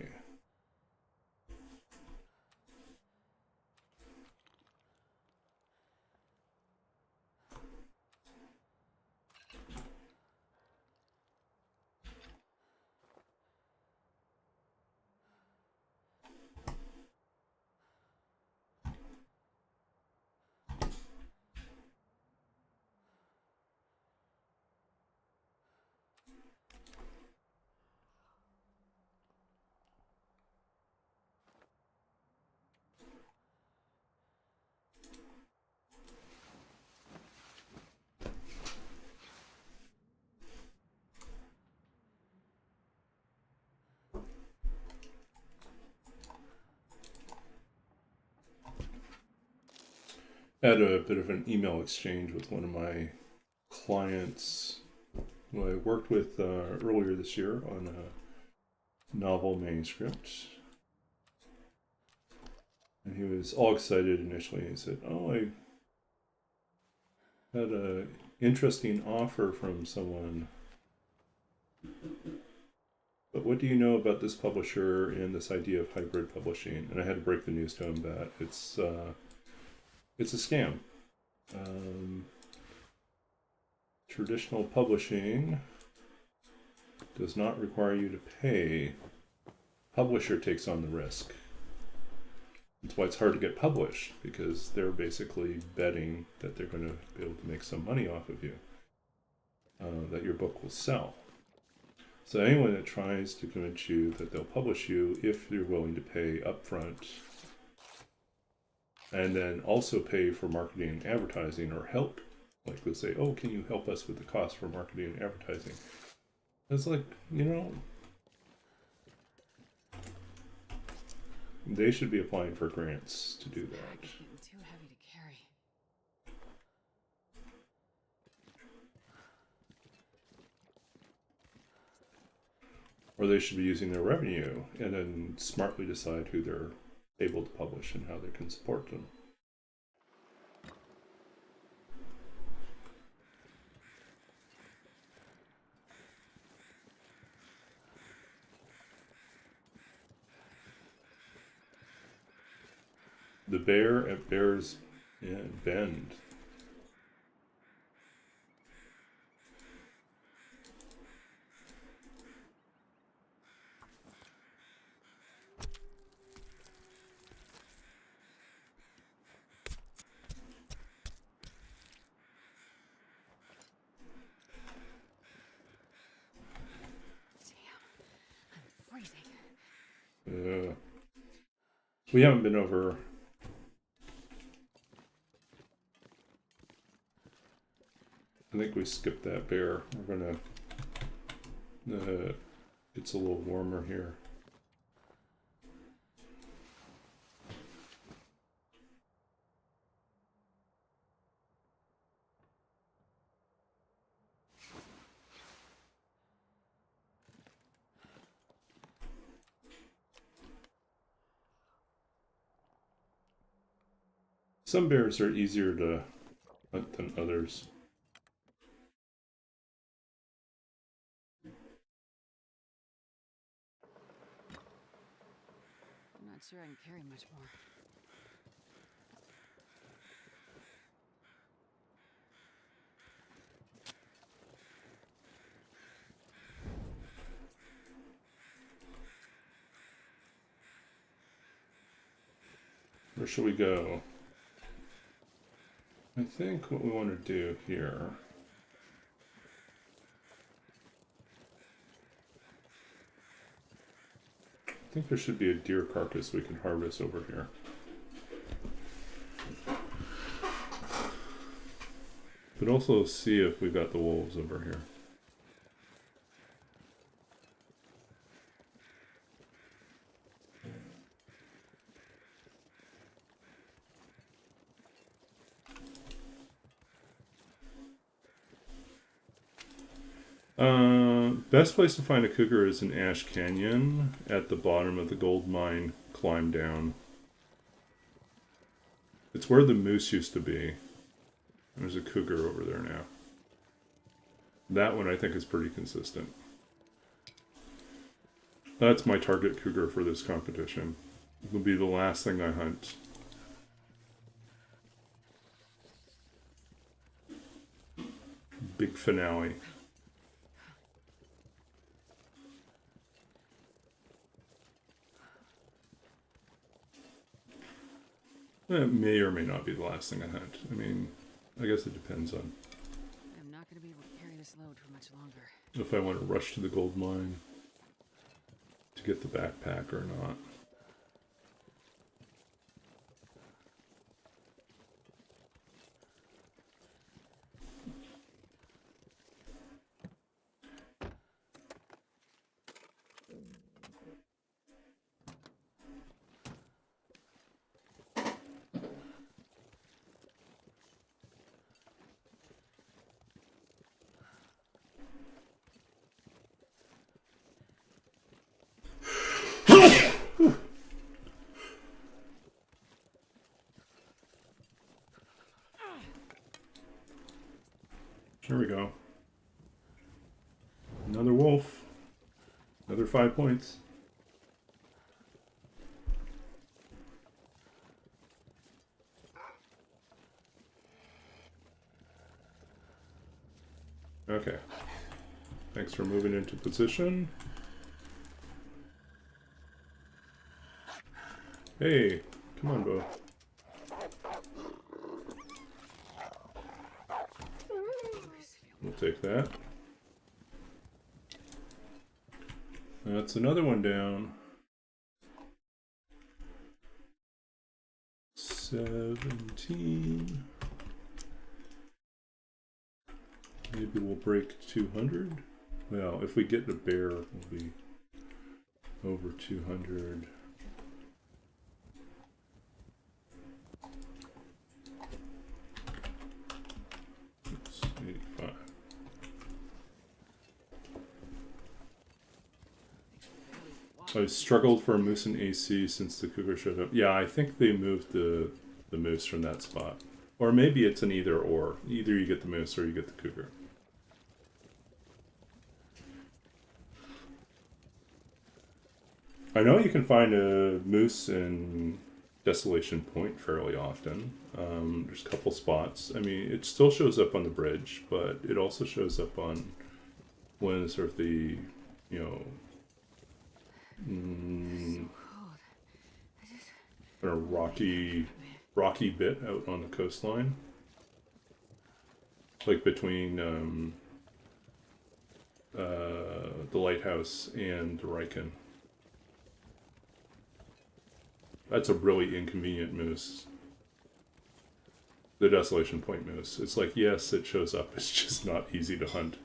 Had a bit of an email exchange with one of my clients who I worked with earlier this year on a novel manuscript. And he was all excited initially. He said, "Oh, I had an interesting offer from someone. But what do you know about this publisher and this idea of hybrid publishing?" And I had to break the news to him that it's a scam. Traditional publishing does not require you to pay. Publisher takes on the risk. That's why it's hard to get published, because they're basically betting that they're going to be able to make some money off of you, that your book will sell. So anyone that tries to convince you that they'll publish you if you're willing to pay upfront and then also pay for marketing and advertising or help, like they'll say, "Oh, can you help us with the cost for marketing and advertising?" It's like, they should be applying for grants to do that. It's getting too heavy to carry. Or they should be using their revenue and then smartly decide who they're able to publish and how they can support them. The bear at Bear's Bend. We haven't been over. I think we skipped that bear. We're gonna. It's a little warmer here. Some bears are easier to hunt than others. I'm not sure I can carry much more. Where should we go? I think what we want to do here. I think there should be a deer carcass we can harvest over here. But also see if we've got the wolves over here. Best place to find a cougar is in Ash Canyon at the bottom of the gold mine. Climb down. It's where the moose used to be. There's a cougar over there now. That one I think is pretty consistent. That's my target cougar for this competition. It will be the last thing I hunt. Big finale. It may or may not be the last thing I hunt. I mean, I guess it depends on I'm not going to be able to carry this load for much longer. if I want to rush to the gold mine to get the backpack or not. There we go. Another wolf. Another 5 points. Okay. Thanks for moving into position. Hey, come on, Bo. We'll take that. That's another one down. 17. Maybe we'll break 200. Well, if we get the bear, we'll be over 200. Oops, 85. I've struggled for a moose in AC since the cougar showed up. Yeah, I think they moved the moose from that spot. Or maybe it's an either or. Either you get the moose or you get the cougar. I know you can find a moose in Desolation Point fairly often. There's a couple spots. I mean, it still shows up on the bridge, but it also shows up on one of sort of the, you know, kind of rocky bit out on the coastline, like between the lighthouse and the Riken. That's a really inconvenient moose. The Desolation Point moose. It's like, yes, it shows up. It's just not easy to hunt.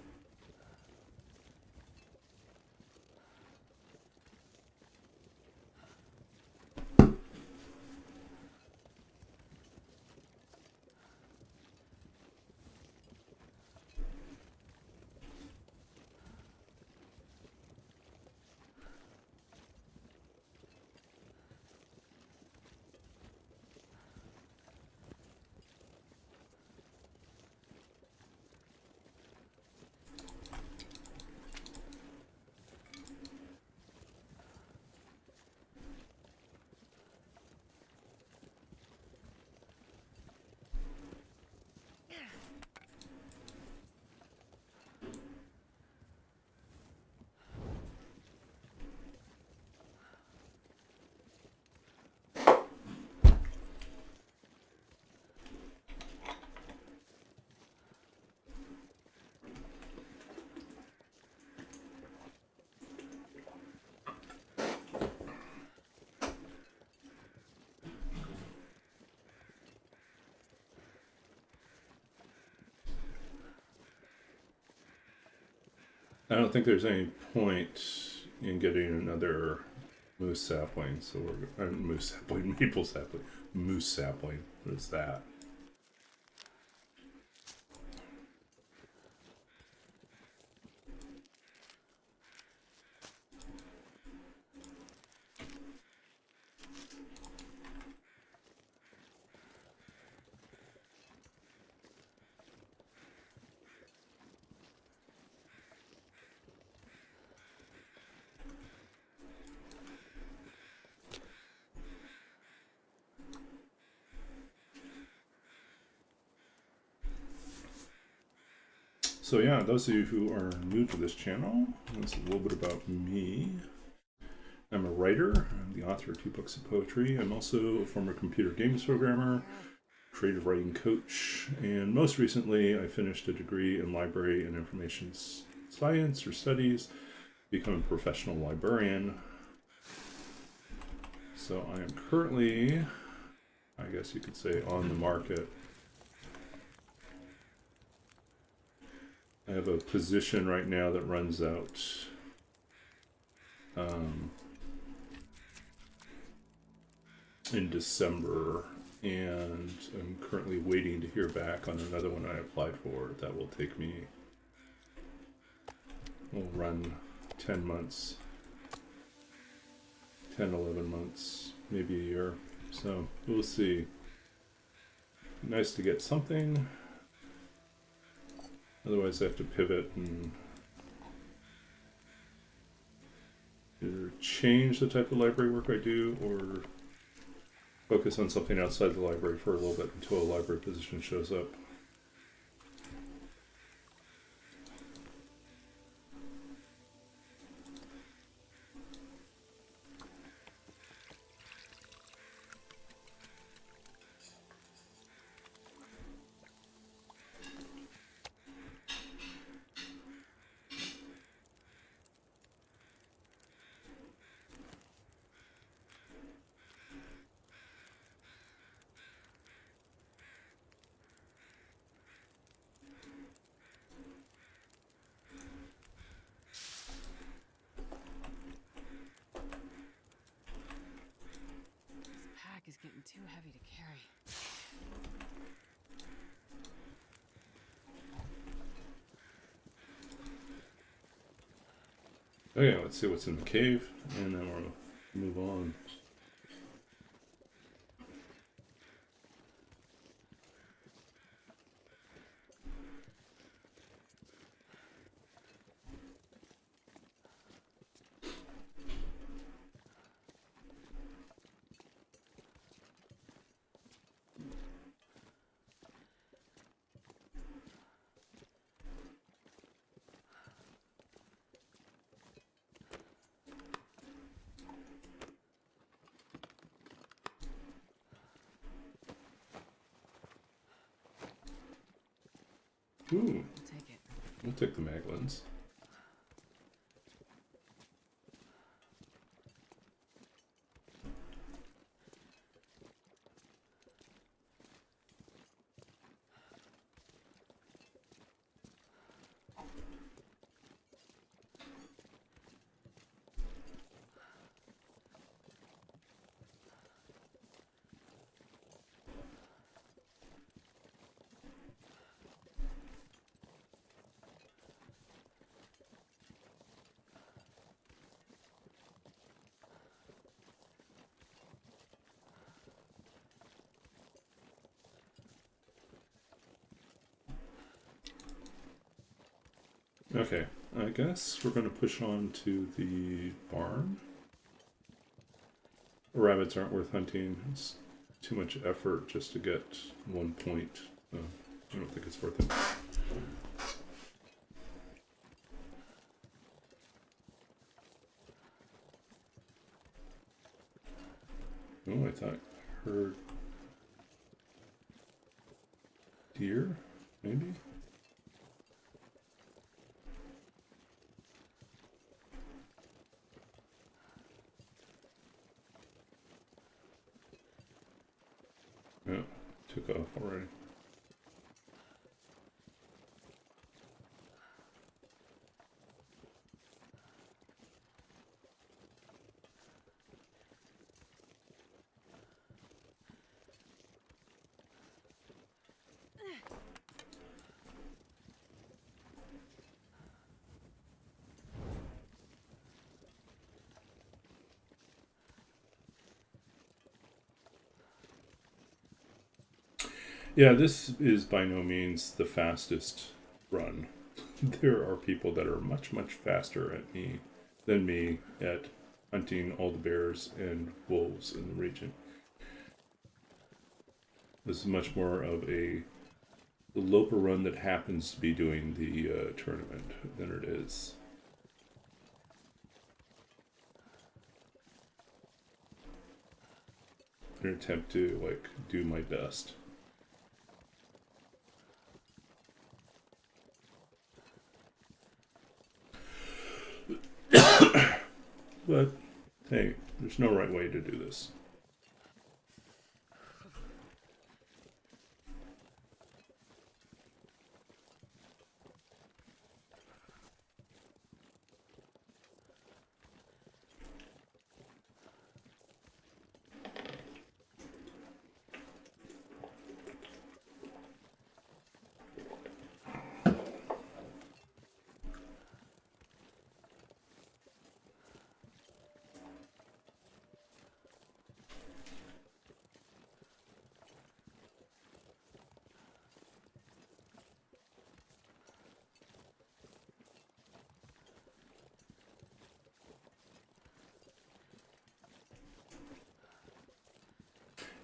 I don't think there's any point in getting another moose sapling, so we're moose sapling, maple sapling, moose sapling. What is that? So yeah, those of you who are new to this channel, this is a little bit about me. I'm a writer. I'm the author of 2 books of poetry. I'm also a former computer games programmer, creative writing coach, and most recently I finished a degree in library and information science or studies, become a professional librarian. So I am currently, I guess you could say, on the market. I have a position right now that runs out in December, and I'm currently waiting to hear back on another one I applied for that will take me, will run 10 months, 10, 11 months, maybe a year. So we'll see. Nice to get something. Otherwise I have to pivot and either change the type of library work I do or focus on something outside the library for a little bit until a library position shows up. Is getting too heavy to carry. Okay, let's see what's in the cave, and then we'll move on. Ooh, We'll take it. we'll take the maglins. Okay, I guess we're going to push on to the barn. Rabbits aren't worth hunting. It's too much effort just to get 1 point. I don't think it's worth it. Oh, I thought I heard deer, maybe? Yeah, took off already. Yeah, this is by no means the fastest run. There are people that are much, much faster than me at hunting all the bears and wolves in the region. This is much more of a loper run that happens to be doing the tournament than it is. An attempt to like do my best. But hey, there's no right way to do this.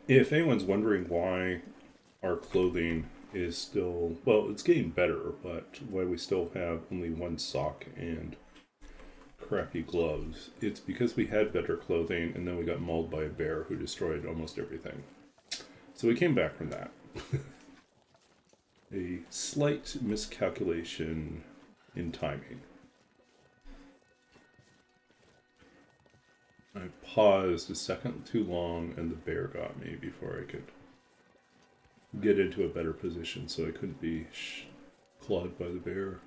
If anyone's wondering why our clothing is still, well, it's getting better, but why we still have only one sock and crappy gloves, it's because we had better clothing and then we got mauled by a bear who destroyed almost everything. So we came back from that. A slight miscalculation in timing. I paused a second too long and the bear got me before I could get into a better position so I couldn't be clawed by the bear.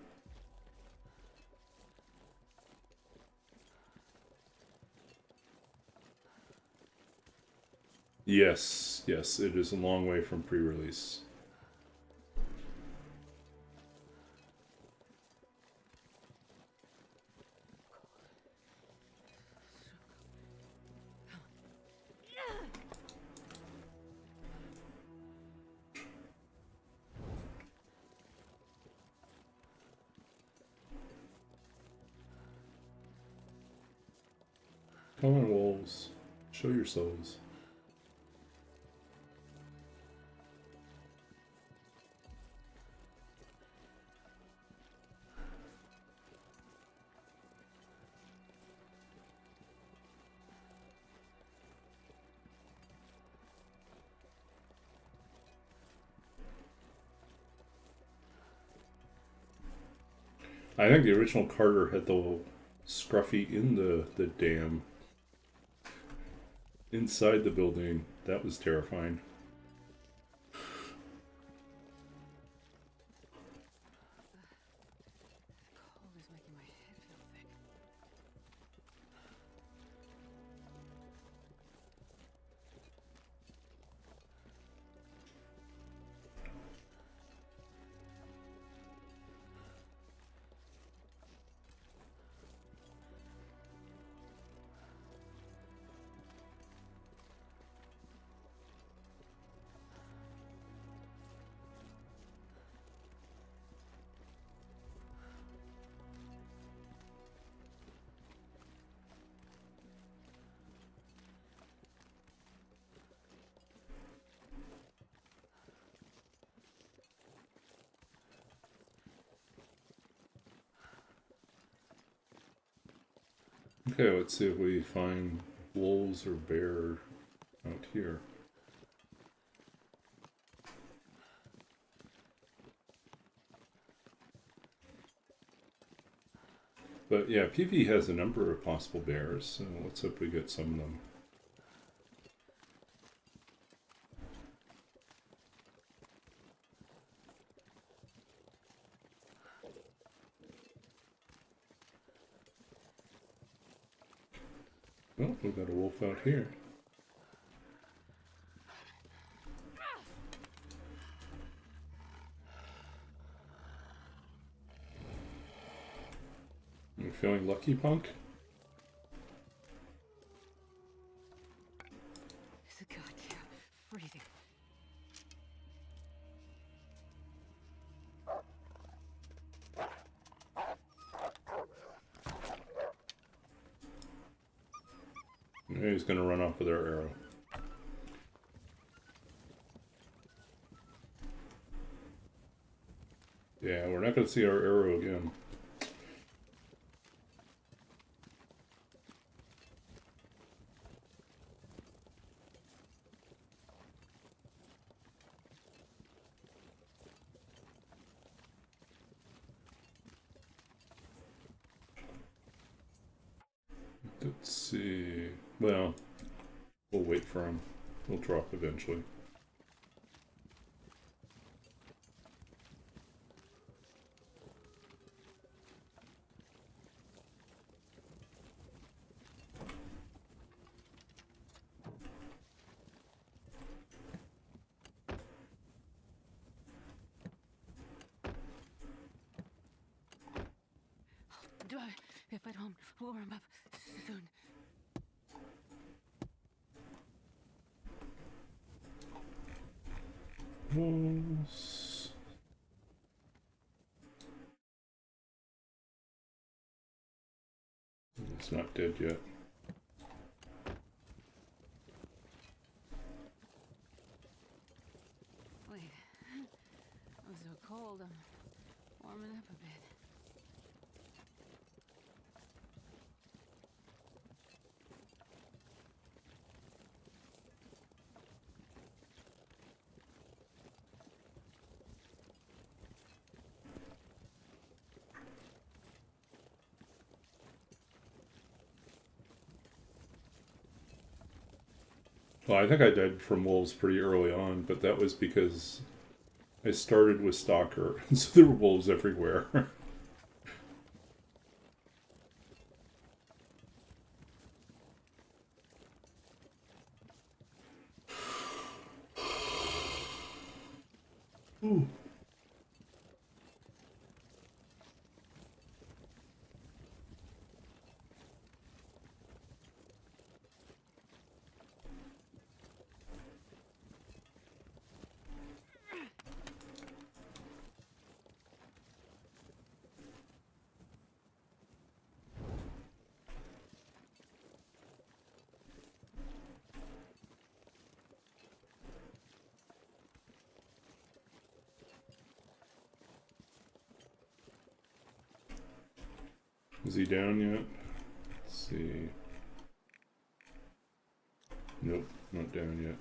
Yes, yes, it is a long way from pre-release. Come on, wolves. Show yourselves. I think the original Carter had the scruffy in the dam inside the building. That was terrifying. Okay, let's see if we find wolves or bear out here. But yeah, PV has a number of possible bears, so let's hope we get some of them. Oh, we've got a wolf out here. You feeling lucky, punk? It's a goddamn freezing. Yeah, he's gonna run off with our arrow. Yeah, we're not gonna see our arrow again. Let's see. Well, we'll wait for him. He'll drop eventually. Do I? If I don't warm up soon. Wolves. It's not dead yet. Wait. I'm so cold. I'm warming up a bit. Well, I think I died from wolves pretty early on, but that was because I started with Stalker, and so there were wolves everywhere. Ooh. Is he down yet? Let's see. Nope, not down yet.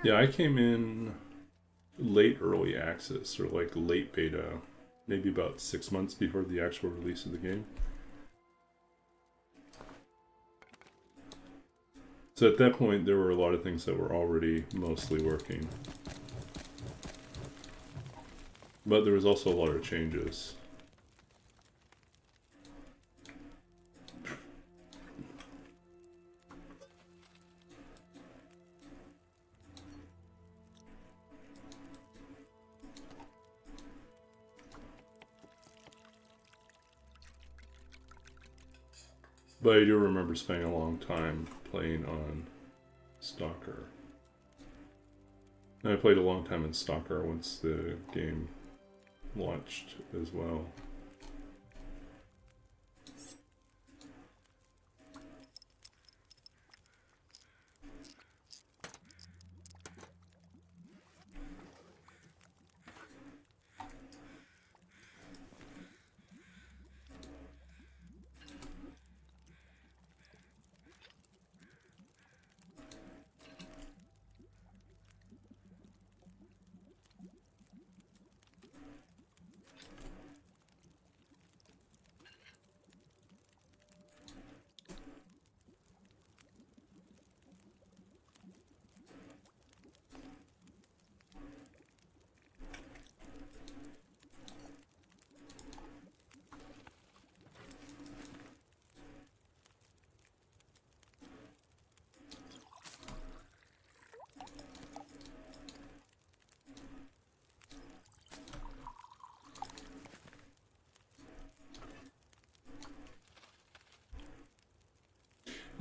Yeah, I came in late early access, or like late beta, maybe about 6 months before the actual release of the game. So at that point, there were a lot of things that were already mostly working. But there was also a lot of changes. But I do remember spending a long time playing on Stalker. And I played a long time in Stalker once the game launched as well.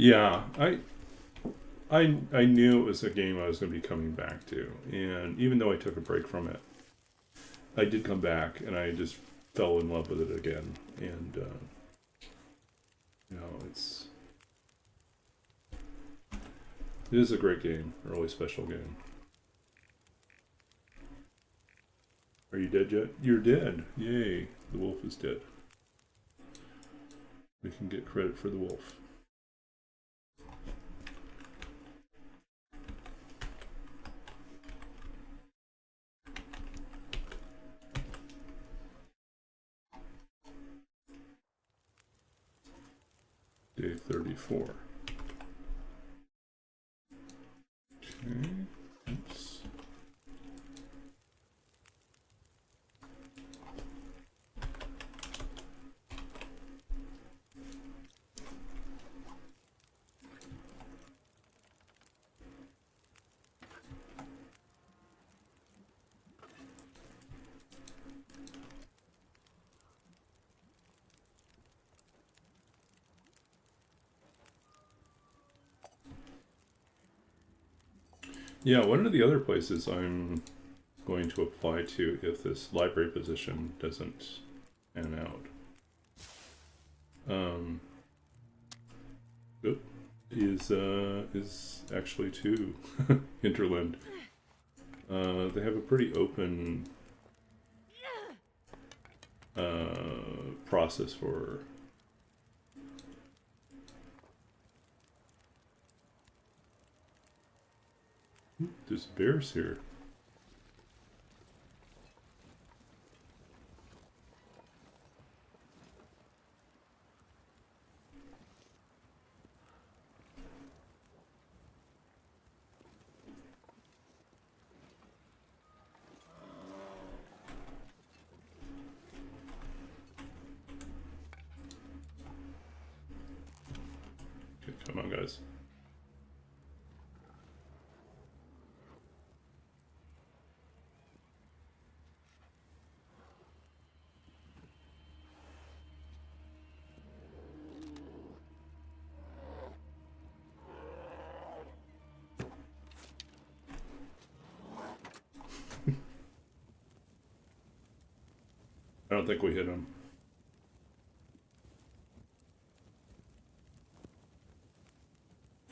Yeah, I knew it was a game I was going to be coming back to, and even though I took a break from it, I did come back, and I just fell in love with it again. And you know, it is a great game, a really special game. Are you dead yet? You're dead. Yay, the wolf is dead. We can get credit for the wolf. Day 34. Okay. Oops. Yeah, one of the other places I'm going to apply to if this library position doesn't pan out is actually to Hinterland. They have a pretty open process for there's bears here. Okay, come on, guys. I don't think we hit him.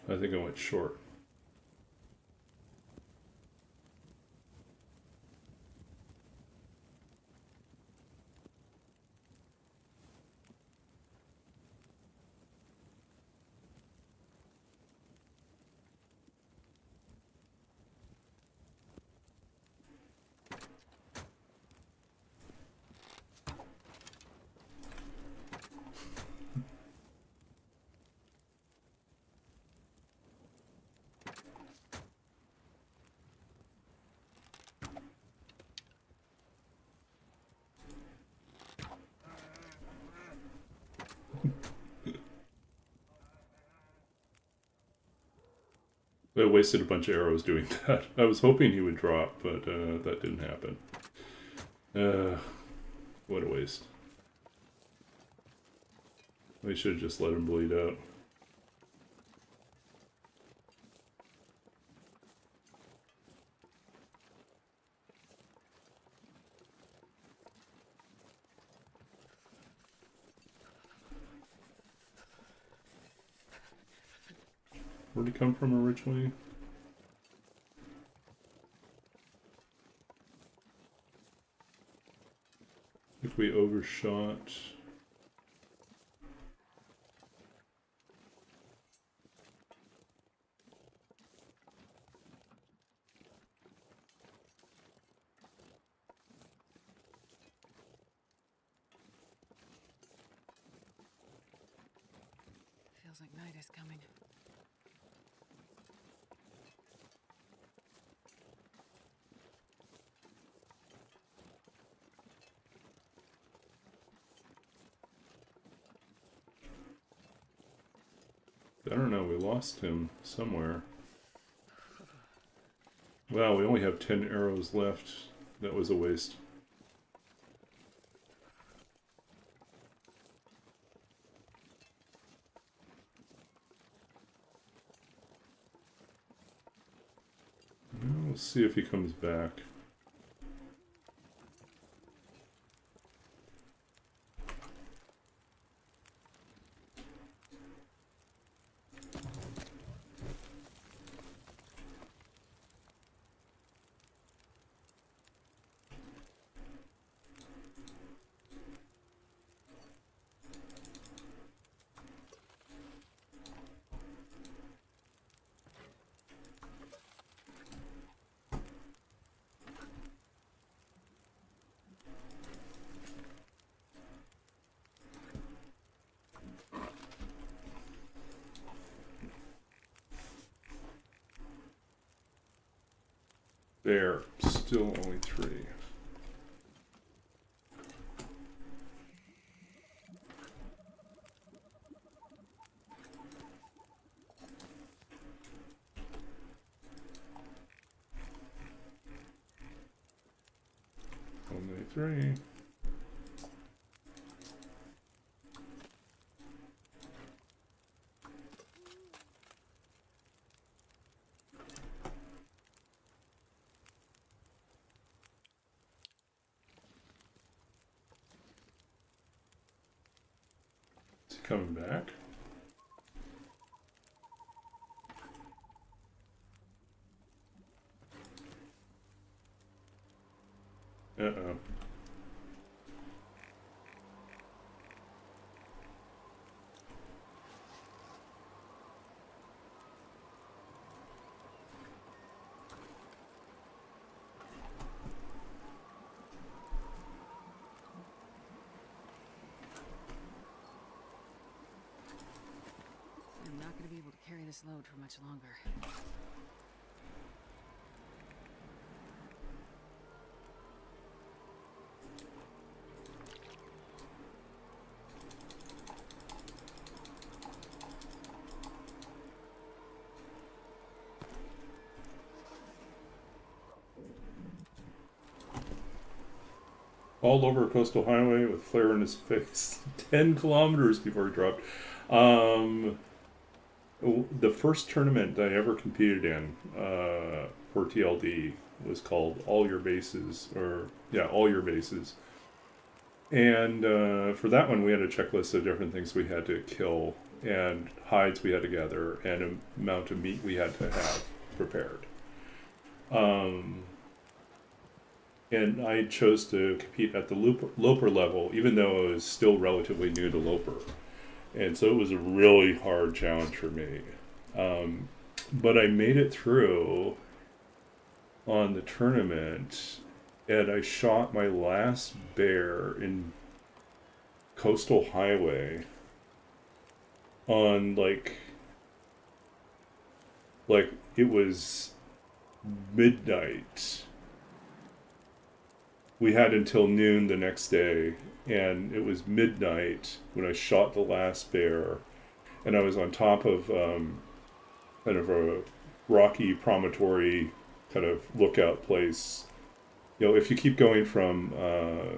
I think I went short. I wasted a bunch of arrows doing that. I was hoping he would drop, but that didn't happen. What a waste. I should have just let him bleed out. Where'd he come from originally? I think we overshot. Feels like night is coming. I don't know, we lost him somewhere. Wow, we only have 10 arrows left. That was a waste. We'll see if he comes back. There, still only 3. Only 3. Coming back. Uh-oh. I'm not going to be able to carry this load for much longer. All over a coastal highway with flare in his face. 10 kilometers before he dropped. The first tournament I ever competed in for TLD was called All Your Bases, All Your Bases. And for that one, we had a checklist of different things we had to kill, and hides we had to gather, and an amount of meat we had to have prepared. And I chose to compete at the Loper level, even though I was still relatively new to Loper. And so it was a really hard challenge for me. But I made it through on the tournament, and I shot my last bear in Coastal Highway on like it was midnight. We had until noon the next day, and it was midnight when I shot the last bear, and I was on top of kind of rocky promontory kind of lookout place. You know, if you keep going from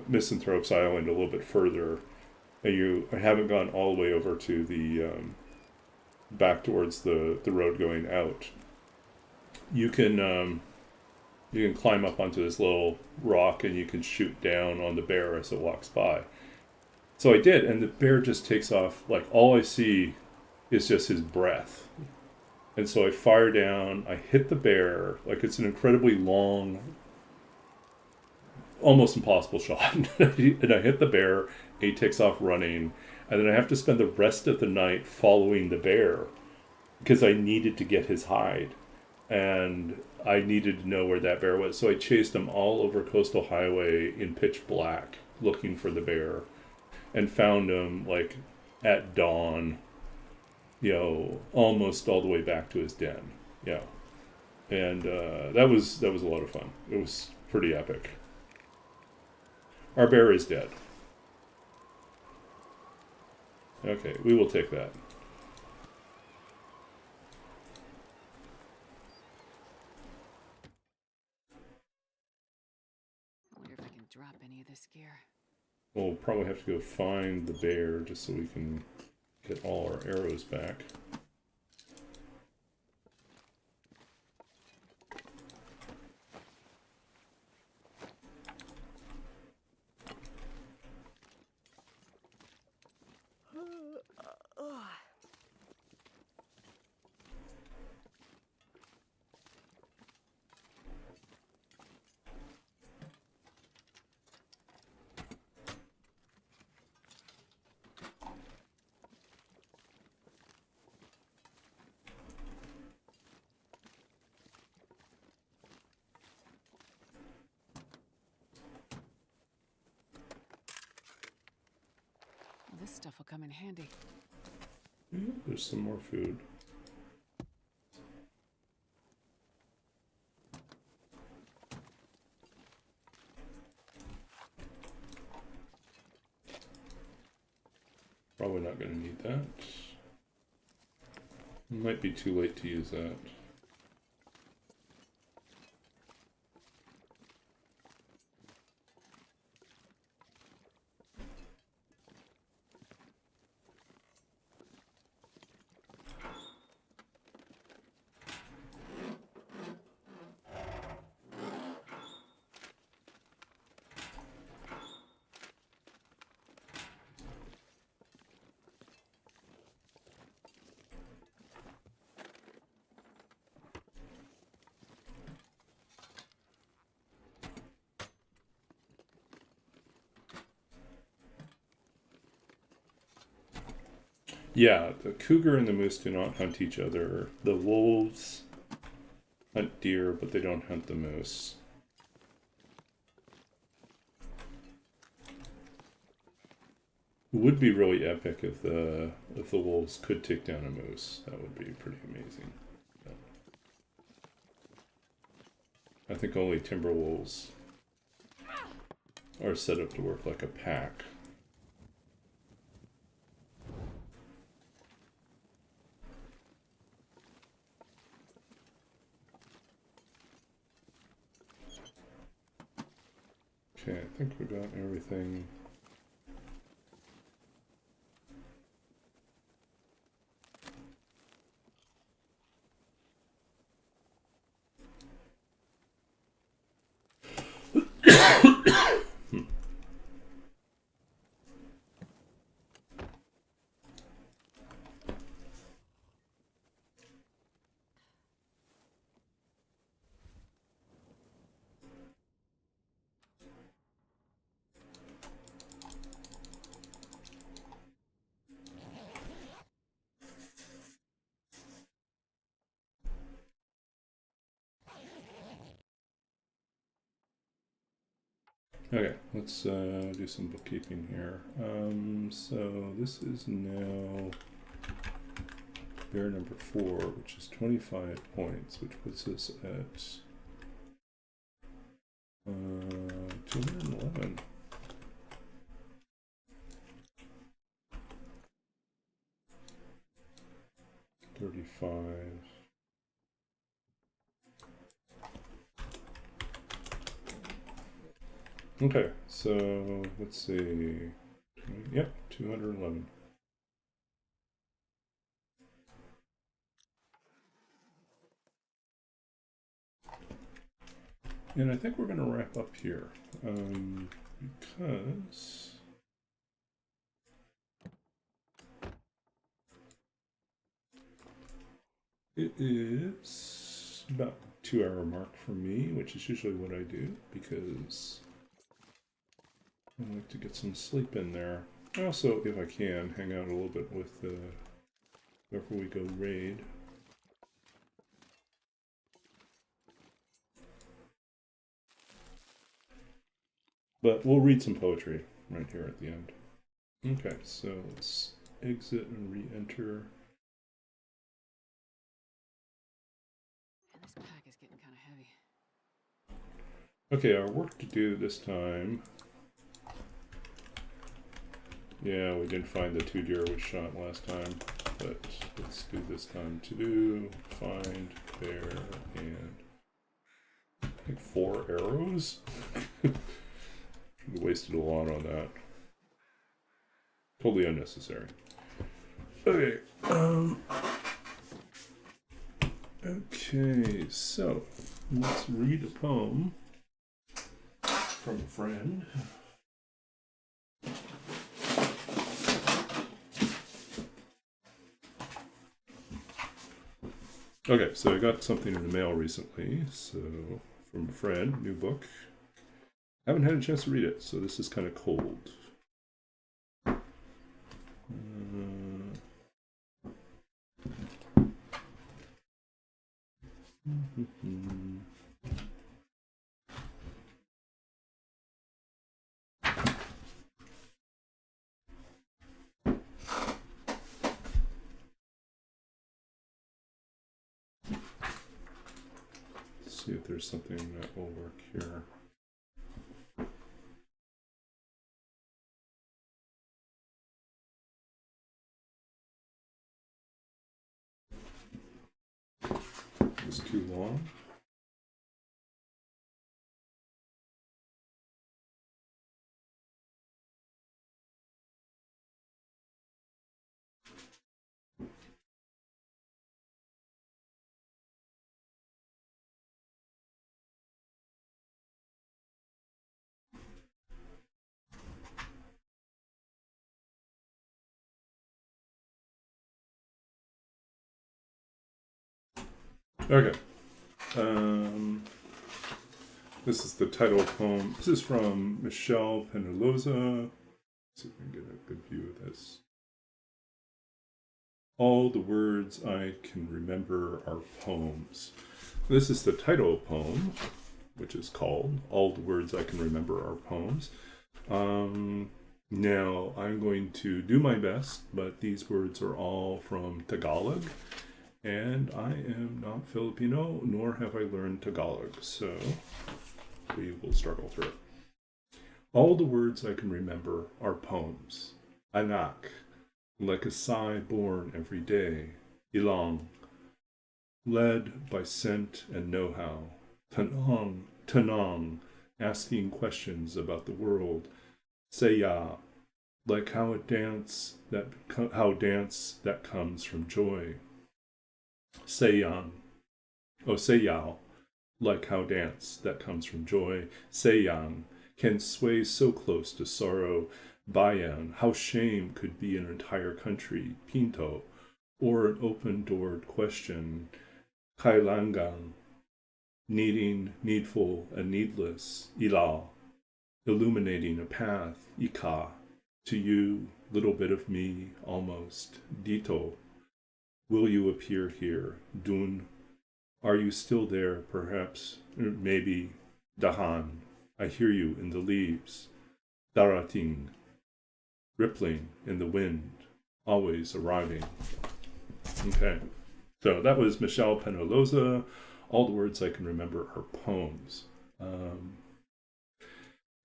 Misanthrope's Island a little bit further, and you haven't gone all the way over to the back towards the road going out, you can climb up onto this little rock and you can shoot down on the bear as it walks by. So I did, and the bear just takes off. Like, all I see is just his breath. And so I fire down, I hit the bear, like it's an incredibly long, almost impossible shot. And I hit the bear, he takes off running, and then I have to spend the rest of the night following the bear because I needed to get his hide. And I needed to know where that bear was. So I chased him all over Coastal Highway in pitch black, looking for the bear, and found him like at dawn, you know, almost all the way back to his den. Yeah. And that was a lot of fun. It was pretty epic. Our bear is dead. Okay, we will take that. I wonder if I can drop any of this gear. We'll probably have to go find the bear just so we can get all our arrows back. Well, this stuff will come in handy. There's some more food. Probably not going to need that. Might be too late to use that. Yeah, the cougar and the moose do not hunt each other. The wolves hunt deer, but they don't hunt the moose. It would be really epic if the wolves could take down a moose. That would be pretty amazing. I think only timber wolves are set up to work like a pack. Okay, I think we got everything. Okay, let's do some bookkeeping here. So this is now bear number 4, which is 25 points, which puts us at 211. $35. Okay, so let's see. Yep, 211. And I think we're going to wrap up here because it is about 2 hour mark for me, which is usually what I do because I like to get some sleep in there. Also, if I can, hang out a little bit with wherever we go raid. But we'll read some poetry right here at the end. Okay, so let's exit and re-enter. And this pack is getting kind of heavy. Okay, our work to do this time. Yeah, we didn't find the 2 deer we shot last time, but let's do this time. To do, find, bear, and I think 4 arrows. We wasted a lot on that. Totally unnecessary. Okay. Okay, so let's read a poem from a friend. Okay, so I got something in the mail recently, so from a friend, new book. Haven't had a chance to read it, so this is kind of cold. Let's see if there's something that will work here. It's too long. Okay. This is the title poem. This is from Michelle Penaloza. See if we can get a good view of this. All the words I can remember are poems. This is the title poem, which is called All the Words I Can Remember Are Poems. Now, I'm going to do my best, but these words are all from Tagalog, and I am not Filipino, nor have I learned Tagalog, so we will struggle through it. All the words I can remember are poems. Anak, like a sigh born every day. Ilang, led by scent and know-how. Tanong, asking questions about the world. Saya, like how dance that comes from joy. Sayang, sayao, like how dance that comes from joy. Sayang, can sway so close to sorrow. Bayan, how shame could be an entire country. Pinto, or an open-doored question. Kailangang, needing, needful, and needless. Ilal, illuminating a path. Ika, to you, little bit of me, almost. Dito, will you appear here? Dun, are you still there, perhaps, maybe? Dahan, I hear you in the leaves. Darating, rippling in the wind, always arriving. Okay, so that was Michelle Penaloza. All the words I can remember are poems.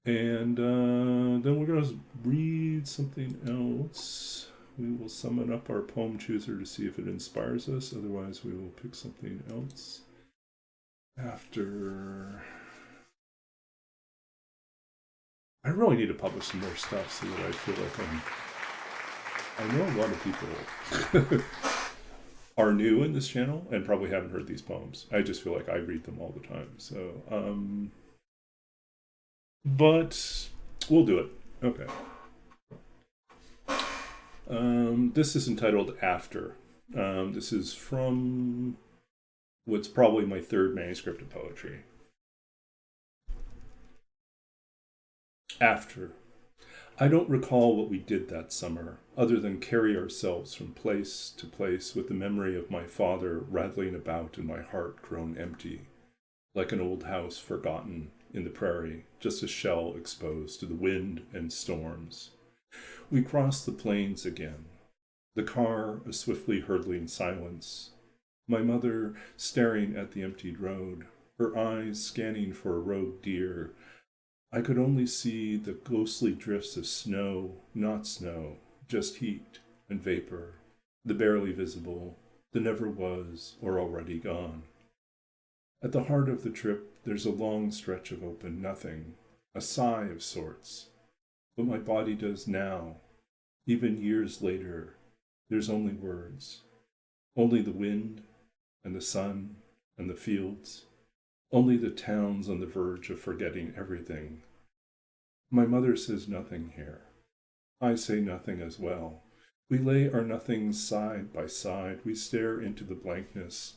And then we're going to read something else. We will summon up our poem chooser to see if it inspires us. Otherwise, we will pick something else after I really need to publish some more stuff so that I feel like I know a lot of people are new in this channel and probably haven't heard these poems. I just feel like I read them all the time. So, but we'll do it. Okay. This is entitled After. This is from what's probably my third manuscript of poetry. After. I don't recall what we did that summer, other than carry ourselves from place to place with the memory of my father rattling about in my heart grown empty, like an old house forgotten in the prairie, just a shell exposed to the wind and storms. We crossed the plains again, the car a swiftly hurtling silence, my mother staring at the emptied road, her eyes scanning for a rogue deer. I could only see the ghostly drifts of snow, not snow, just heat and vapor, the barely visible, the never was or already gone. At the heart of the trip, there's a long stretch of open nothing, a sigh of sorts. But my body does now, even years later, there's only words, only the wind and the sun and the fields, only the towns on the verge of forgetting everything. My mother says nothing here. I say nothing as well. We lay our nothings side by side. We stare into the blankness.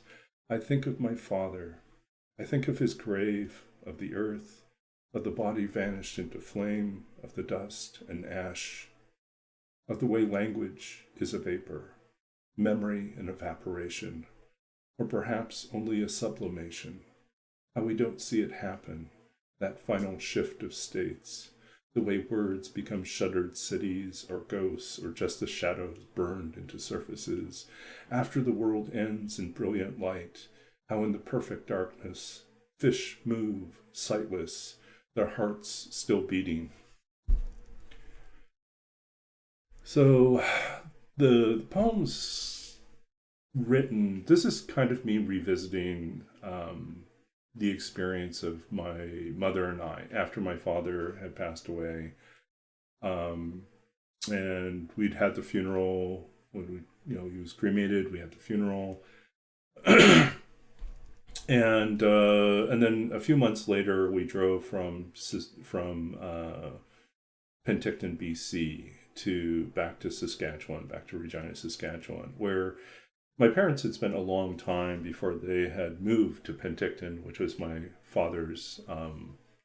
I think of my father. I think of his grave, of the earth, of the body vanished into flame, of the dust and ash, of the way language is a vapor, memory an evaporation, or perhaps only a sublimation. How we don't see it happen, that final shift of states, the way words become shuttered cities or ghosts or just the shadows burned into surfaces. After the world ends in brilliant light, how in the perfect darkness, fish move, sightless, their hearts still beating. So the poem's written, this is kind of me revisiting the experience of my mother and I after my father had passed away. And we'd had the funeral when he was cremated. We had the funeral. And then a few months later, we drove from Penticton, BC, back to Saskatchewan, back to Regina, Saskatchewan, where my parents had spent a long time before they had moved to Penticton, which was my father's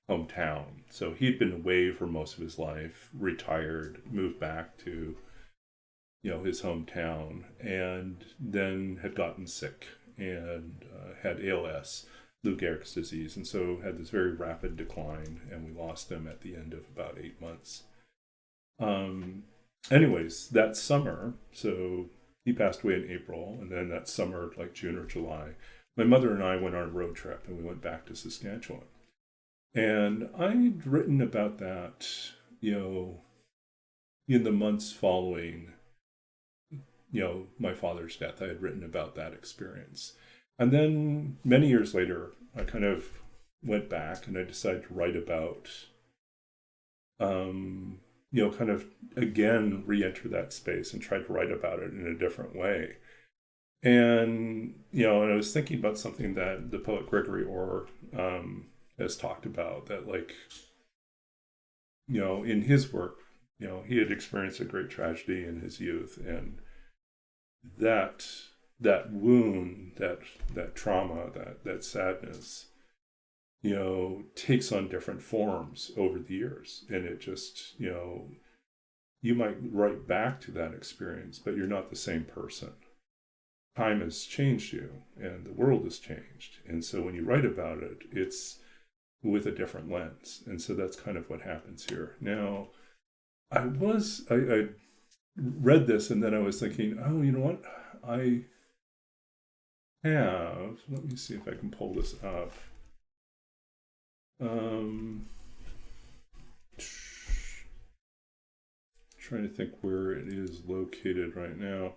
hometown. So he'd been away for most of his life, retired, moved back to his hometown, and then had gotten sick and had ALS, Lou Gehrig's disease, and so had this very rapid decline, and we lost him at the end of about 8 months. Anyways, that summer, so he passed away in April, and then that summer, like June or July, my mother and I went on a road trip, and we went back to Saskatchewan. And I'd written about that, in the months following, my father's death. I had written about that experience. And then many years later, I kind of went back and I decided to write about, kind of again re-enter that space and try to write about it in a different way. And, and I was thinking about something that the poet Gregory Orr has talked about, that in his work, he had experienced a great tragedy in his youth, and that wound, that trauma, that sadness, takes on different forms over the years. And it just, you might write back to that experience, but you're not the same person. Time has changed you and the world has changed. And so when you write about it, it's with a different lens. And so that's kind of what happens here. Now, I read this and then I was thinking, oh, you know what? Let me see if I can pull this up. Trying to think where it is located right now.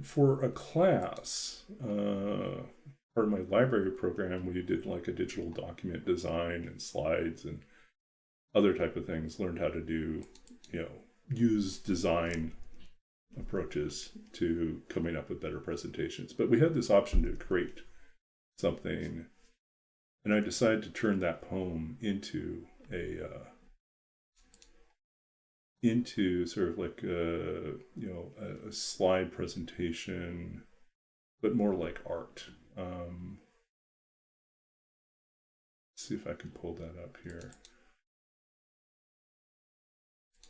For a class, part of my library program, we did like a digital document design and slides, and other type of things, learned how to do, use design approaches to coming up with better presentations. But we had this option to create something, and I decided to turn that poem into sort of like a slide presentation, but more like art. See if I can pull that up here.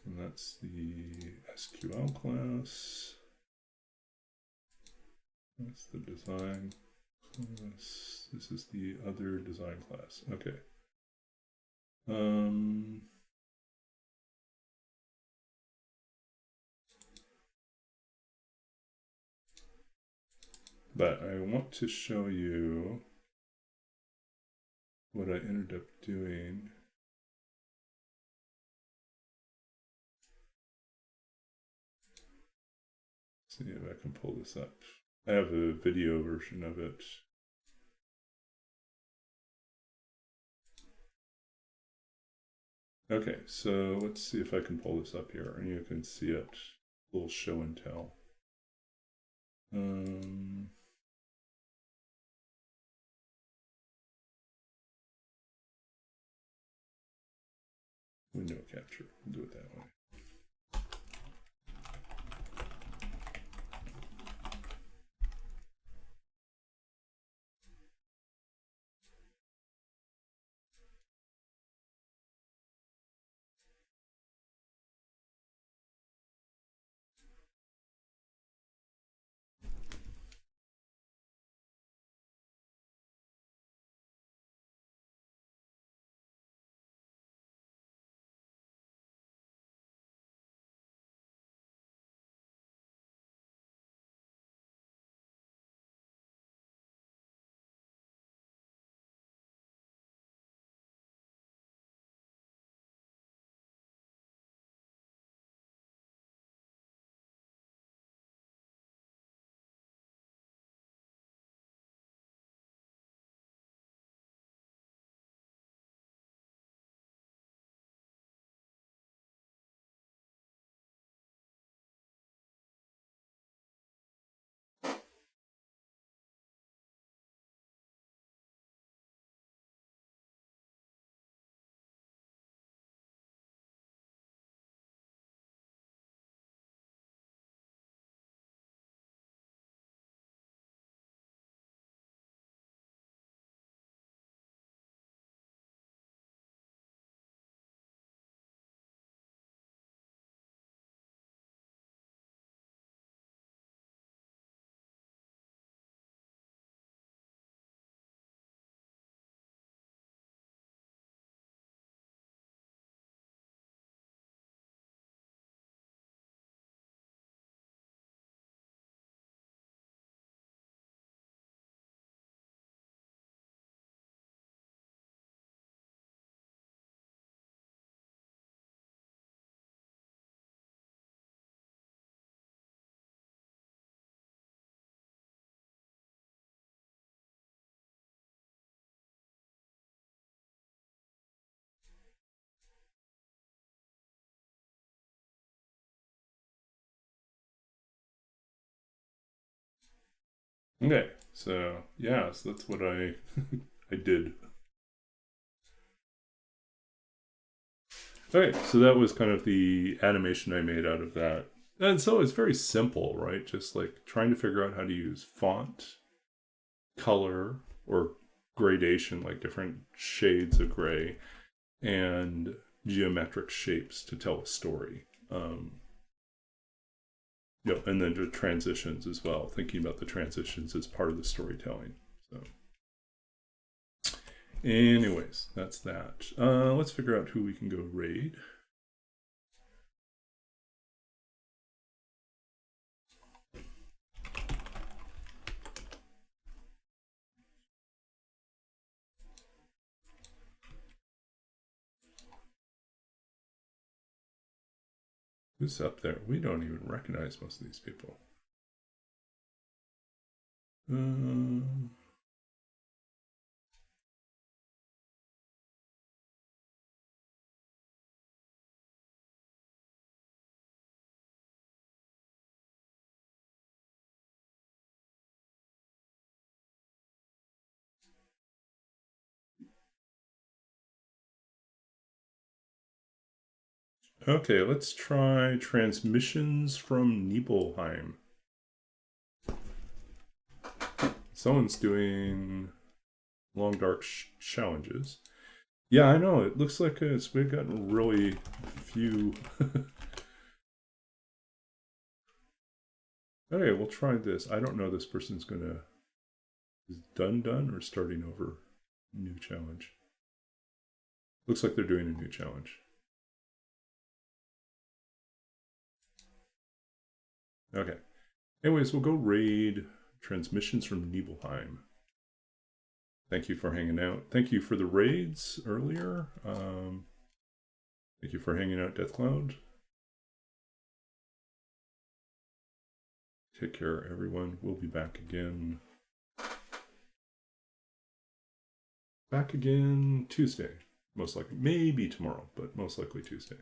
And that's the SQL class. That's the design class. This is the other design class. Okay. But I want to show you what I ended up doing. See if I can pull this up. I have a video version of it. Okay, so let's see if I can pull this up here, and you can see it. A little show and tell. Window capture. We'll do it that way. Okay, so yeah, so that's what I I did. Okay, so that was kind of the animation I made out of that. And so it's very simple, right? Just like trying to figure out how to use font, color, or gradation, like different shades of gray, and geometric shapes to tell a story. And then the transitions as well, thinking about the transitions as part of the storytelling. So anyways, that's that. Let's figure out who we can go raid. Who's up there? We don't even recognize most of these people. Okay, let's try transmissions from Nibelheim. Someone's doing long dark challenges. Yeah, I know. It looks like we've gotten really few. Okay, we'll try this. I don't know this person's gonna is done or starting over. New challenge. Looks like they're doing a new challenge. Okay. Anyways, we'll go raid transmissions from Nibelheim. Thank you for hanging out. Thank you for the raids earlier. Thank you for hanging out, Deathcloud. Take care, everyone. We'll be back again. Back again Tuesday. Most likely. Maybe tomorrow, but most likely Tuesday.